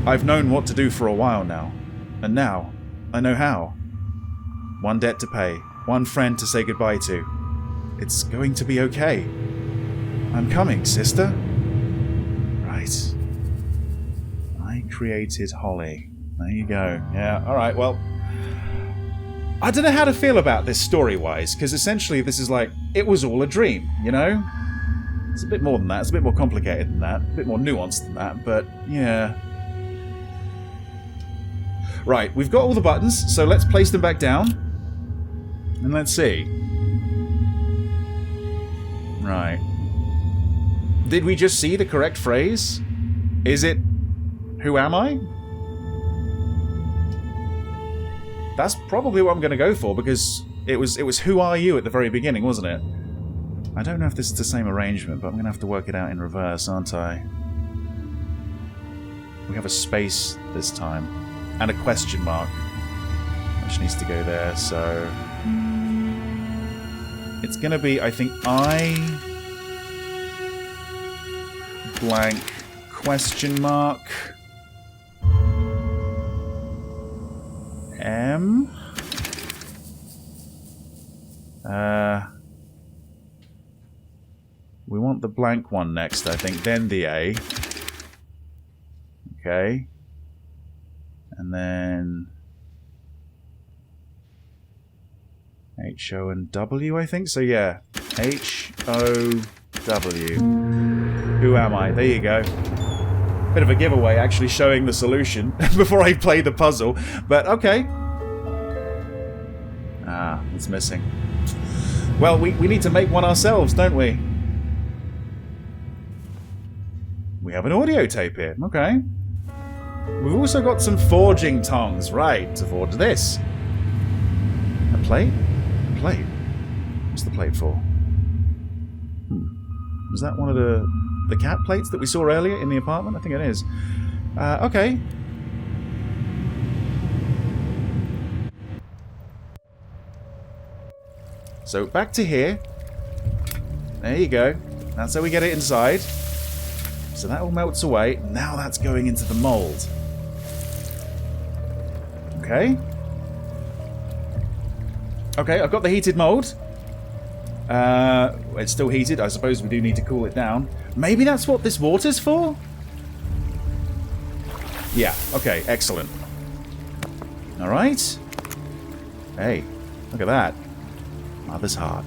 I've known what to do for a while now. And now, I know how. One debt to pay. One friend to say goodbye to. It's going to be okay. I'm coming, sister. Right. I created Holly. There you go. Yeah, alright, well... I don't know how to feel about this story-wise, because essentially this is like, it was all a dream, you know? It's a bit more than that. It's a bit more complicated than that. A bit more nuanced than that, but yeah. Right, we've got all the buttons, so let's place them back down. And let's see. Right. Did we just see the correct phrase? Is it, who am I? That's probably what I'm going to go for, because it was who are you at the very beginning, wasn't it? I don't know if this is the same arrangement, but I'm going to have to work it out in reverse, aren't I? We have a space this time. And a question mark. Which needs to go there, so... It's going to be, I think, I... blank question mark... M... We want the blank one next, I think, then the A. Okay. And then... H-O and W, I think? So yeah, H-O-W. Who am I? There you go. Bit of a giveaway, actually, showing the solution before I play the puzzle. But, okay. Ah, it's missing. Well, we need to make one ourselves, don't we? We have an audio tape here. Okay. We've also got some forging tongs. Right, to forge this. A plate? A plate? What's the plate for? Was that one of the cat plates that we saw earlier in the apartment? I think it is. Okay. So, back to here. There you go. That's how we get it inside. So that all melts away. Now that's going into the mold. Okay. Okay, I've got the heated mold. It's still heated. I suppose we do need to cool it down. Maybe that's what this water's for? Yeah, okay, excellent. Alright. Hey, look at that. Mother's heart.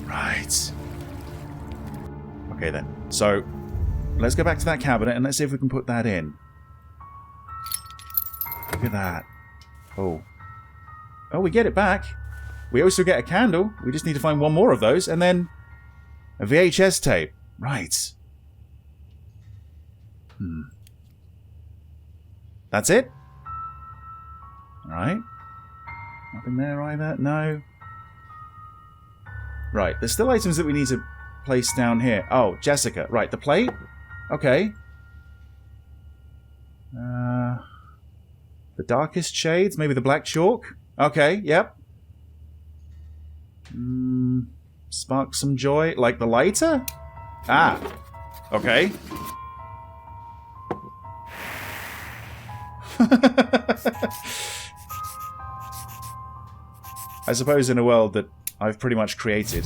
Right. Okay then. So, let's go back to that cabinet and let's see if we can put that in. Look at that. Oh. Oh, we get it back. We also get a candle. We just need to find one more of those. And then a VHS tape. Right. That's it? Alright. Nothing there either? No. Right. There's still items that we need to place down here. Oh, Jessica. Right. The plate? Okay. The darkest shades? Maybe the black chalk? Okay. Yep. Spark some joy. Like the lighter? Ah. Okay. I suppose in a world that I've pretty much created,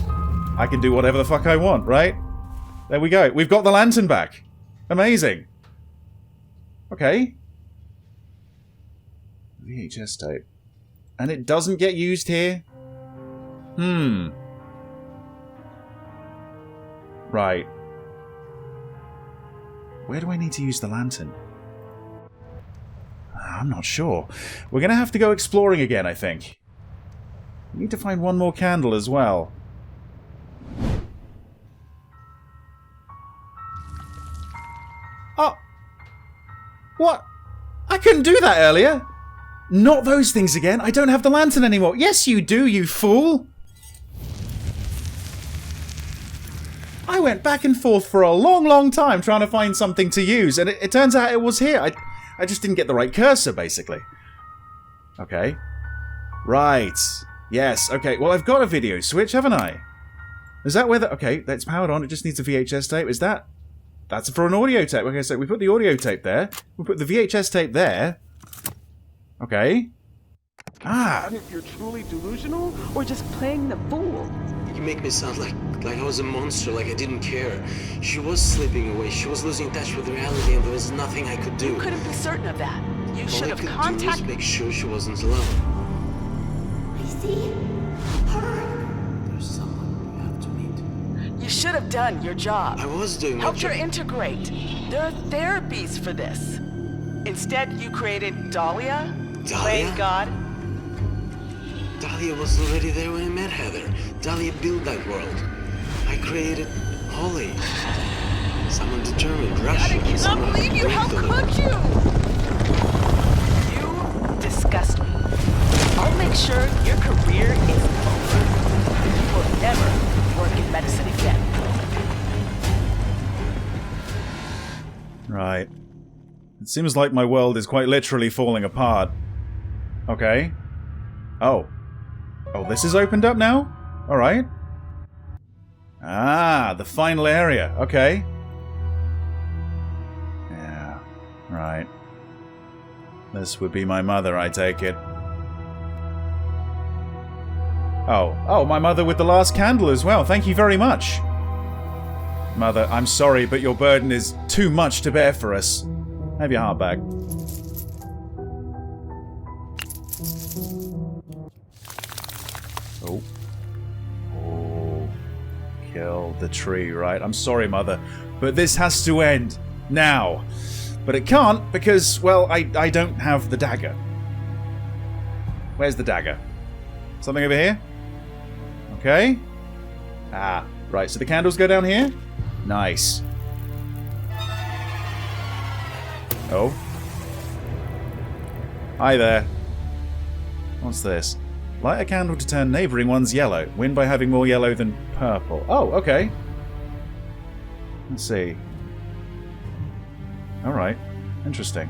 I can do whatever the fuck I want, right? There we go. We've got the lantern back. Amazing. Okay. VHS tape. And it doesn't get used here? Right. Where do I need to use the lantern? I'm not sure. We're going to have to go exploring again, I think. We need to find one more candle as well. Oh! What? I couldn't do that earlier! Not those things again! I don't have the lantern anymore! Yes, you do, you fool! I went back and forth for a long, long time trying to find something to use, and it turns out it was here. I just didn't get the right cursor, basically. Okay. Right. Yes, okay. Well, I've got a video switch, haven't I? Is that where the... Okay, that's powered on. It just needs a VHS tape. Is that... That's for an audio tape. Okay, so we put the audio tape there. We put the VHS tape there. Okay. Ah. If you're truly delusional or just playing the fool. You make me sound like I was a monster, like I didn't care. She was slipping away. She was losing touch with reality, and there was nothing I could do. You couldn't be certain of that. You should have All I could do was contacted... make sure she wasn't alone. I see her. There's someone we have to meet. You should have done your job. I was doing my Helped her job. integrate. There are therapies for this. Instead, you created Dahlia? Playing God? Dahlia was already there when I met Heather. Dahlia built that world. I created Holly. Someone determined, I rational. cannot someone believe you! How predictable. could you? You disgust me. I'll make sure your career is over. You will never work in medicine again. Right. It seems like my world is quite literally falling apart. Okay. Oh. Oh, this is opened up now? Alright. Ah, the final area. Okay. Yeah. Right. This would be my mother, I take it. Oh. Oh, my mother with the last candle as well. Thank you very much. Mother, I'm sorry, but your burden is too much to bear for us. Have your heart back. Oh. Oh. Kill the tree, right? I'm sorry, Mother, but this has to end now. But it can't because, well, I don't have the dagger. Where's the dagger? Something over here? Okay. Ah, right, so the candles go down here? Nice. Oh. Hi there. What's this? Light a candle to turn neighbouring ones yellow. Win by having more yellow than purple. Oh, okay. Let's see. Alright. Interesting.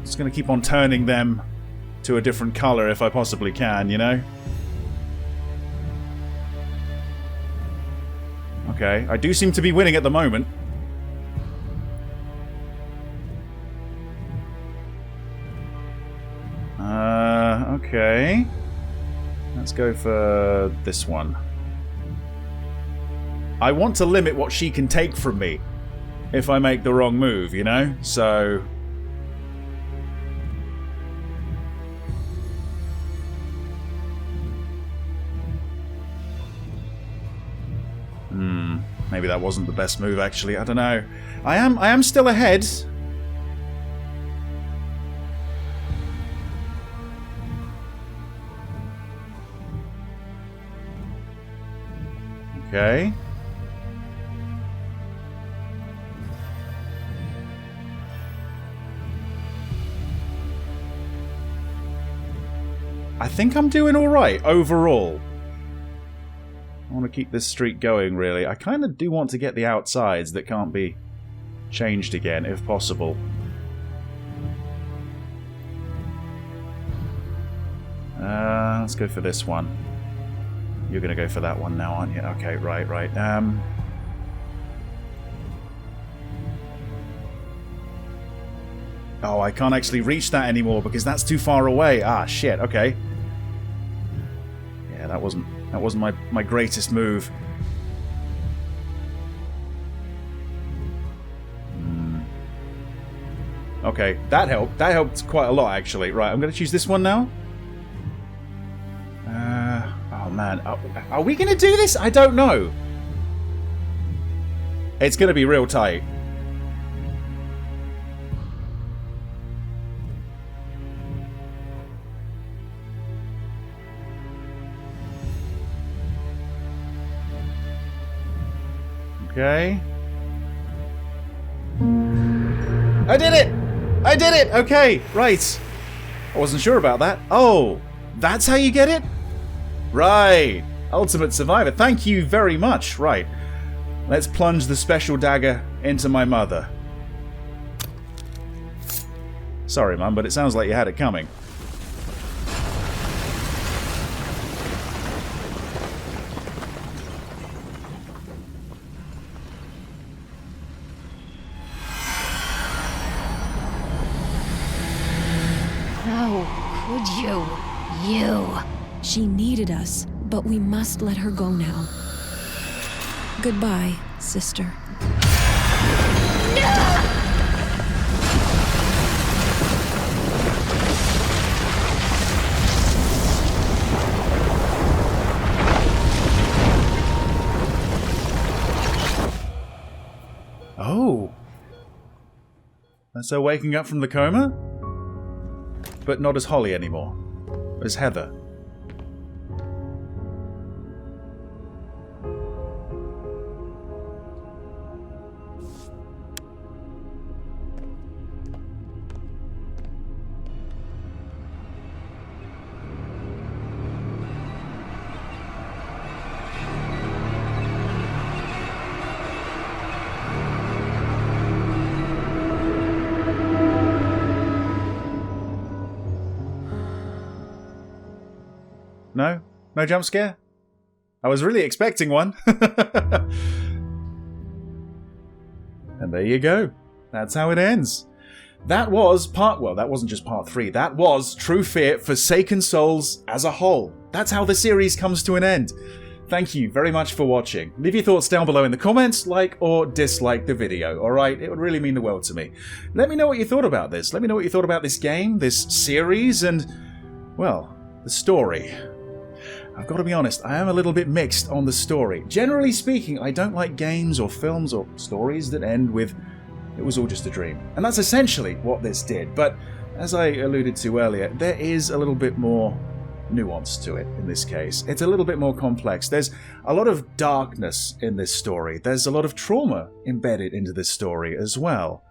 Just gonna keep on turning them to a different colour if I possibly can, you know? Okay, I do seem to be winning at the moment. Okay. Let's go for this one. I want to limit what she can take from me if I make the wrong move, you know? So... maybe that wasn't the best move, actually. I don't know. I am still ahead. Okay. I think I'm doing alright overall. I want to keep this streak going, really. I kind of do want to get the outsides that can't be changed again, if possible. Let's go for this one. You're going to go for that one now, aren't you? Okay, right. Oh, I can't actually reach that anymore because that's too far away. Ah, shit, okay. Yeah, that wasn't my greatest move. Okay, that helped. That helped quite a lot, actually. Right, I'm going to choose this one now. Oh, man. Are we going to do this? I don't know. It's going to be real tight. Okay. I did it! I did it! Okay, right. I wasn't sure about that. Oh, that's how you get it? Right. Ultimate Survivor. Thank you very much. Right. Let's plunge the special dagger into my mother. Sorry, Mum, but it sounds like you had it coming. How could you? You. She needed us, but we must let her go now. Goodbye, sister. Oh. That's her waking up from the coma? But not as Holly anymore. As Heather. No? No jump scare? I was really expecting one. And there you go. That's how it ends. That was well, that wasn't just part 3. That was True Fear Forsaken Souls as a whole. That's how the series comes to an end. Thank you very much for watching. Leave your thoughts down below in the comments, like or dislike the video, alright? It would really mean the world to me. Let me know what you thought about this. Let me know what you thought about this game, this series, and, well, the story. I've got to be honest, I am a little bit mixed on the story. Generally speaking, I don't like games or films or stories that end with, it was all just a dream. And that's essentially what this did. But as I alluded to earlier, there is a little bit more nuance to it in this case. It's a little bit more complex. There's a lot of darkness in this story. There's a lot of trauma embedded into this story as well.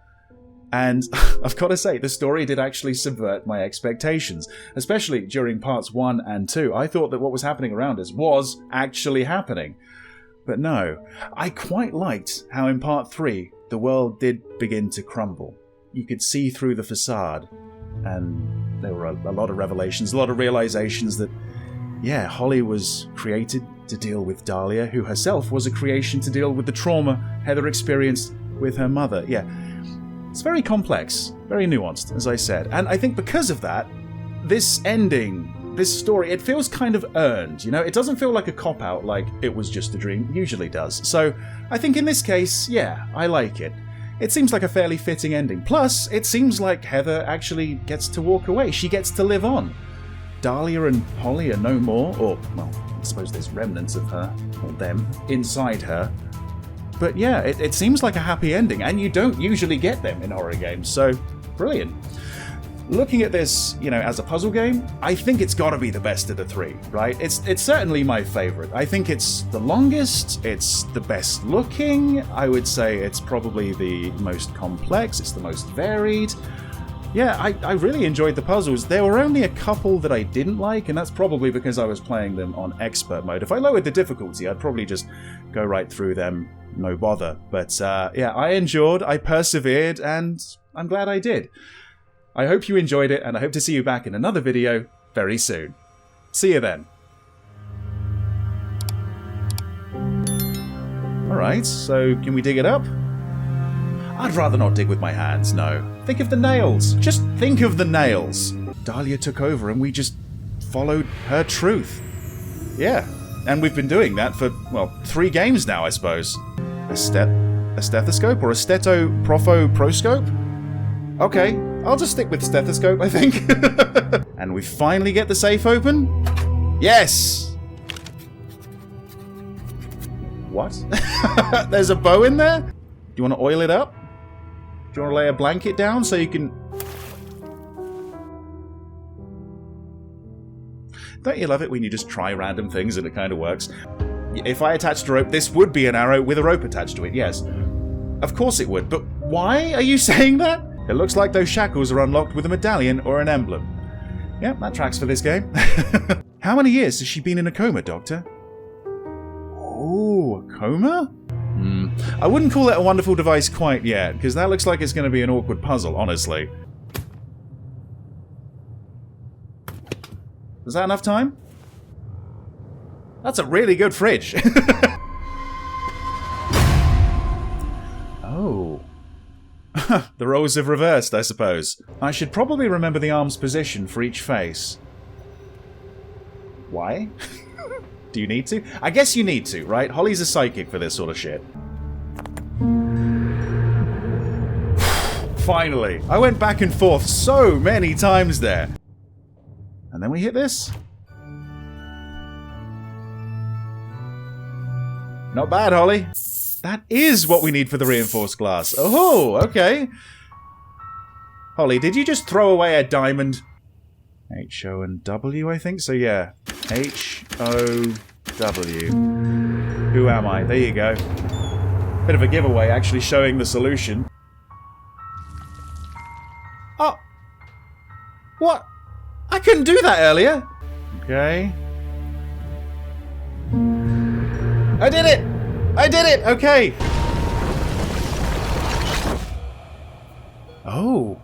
And I've got to say, the story did actually subvert my expectations, especially during parts 1 and 2. I thought that what was happening around us was actually happening. But no, I quite liked how in part 3, the world did begin to crumble. You could see through the facade, and there were a lot of revelations, a lot of realizations that, yeah, Holly was created to deal with Dahlia, who herself was a creation to deal with the trauma Heather experienced with her mother. Yeah. It's very complex, very nuanced, as I said. And I think because of that, this ending, this story, it feels kind of earned, you know? It doesn't feel like a cop-out like It Was Just a Dream usually does. So I think in this case, yeah, I like it. It seems like a fairly fitting ending. Plus, it seems like Heather actually gets to walk away. She gets to live on. Dahlia and Holly are no more, or, well, I suppose there's remnants of her, or them, inside her. But yeah, it seems like a happy ending, and you don't usually get them in horror games, so brilliant. Looking at this, you know, as a puzzle game, I think it's got to be the best of the 3, right? It's certainly my favorite. I think it's the longest, it's the best looking, I would say it's probably the most complex, it's the most varied. Yeah, I really enjoyed the puzzles. There were only a couple that I didn't like, and that's probably because I was playing them on expert mode. If I lowered the difficulty, I'd probably just go right through them, no bother. But yeah, I endured, I persevered, and I'm glad I did. I hope you enjoyed it, and I hope to see you back in another video very soon. See you then. Alright, so can we dig it up? I'd rather not dig with my hands, no. Think of the nails. Just think of the nails. Dahlia took over and we just followed her truth. Yeah, and we've been doing that for, well, 3 games now, I suppose. A stethoscope or a proscope? Okay, I'll just stick with stethoscope, I think. And we finally get the safe open? Yes! What? There's a bow in there? Do you want to oil it up? Do you want to lay a blanket down so you can... Don't you love it when you just try random things and it kind of works? If I attached a rope, this would be an arrow with a rope attached to it, yes. Of course it would, but why are you saying that? It looks like those shackles are unlocked with a medallion or an emblem. Yep, that tracks for this game. How many years has she been in a coma, Doctor? coma? I wouldn't call it a wonderful device quite yet, because that looks like it's going to be an awkward puzzle, honestly. Is that enough time? That's a really good fridge. Oh. The roles have reversed, I suppose. I should probably remember the arm's position for each face. Why? Do you need to? I guess you need to, right? Holly's a psychic for this sort of shit. Finally. I went back and forth so many times there. And then we hit this. Not bad, Holly. That is what we need for the reinforced glass. Oh, okay. Holly, did you just throw away a diamond? H-O and W, I think? So, yeah. H-O-W. Who am I? There you go. Bit of a giveaway, actually showing the solution. Oh! What? I couldn't do that earlier! Okay. I did it! I did it! Okay! Oh.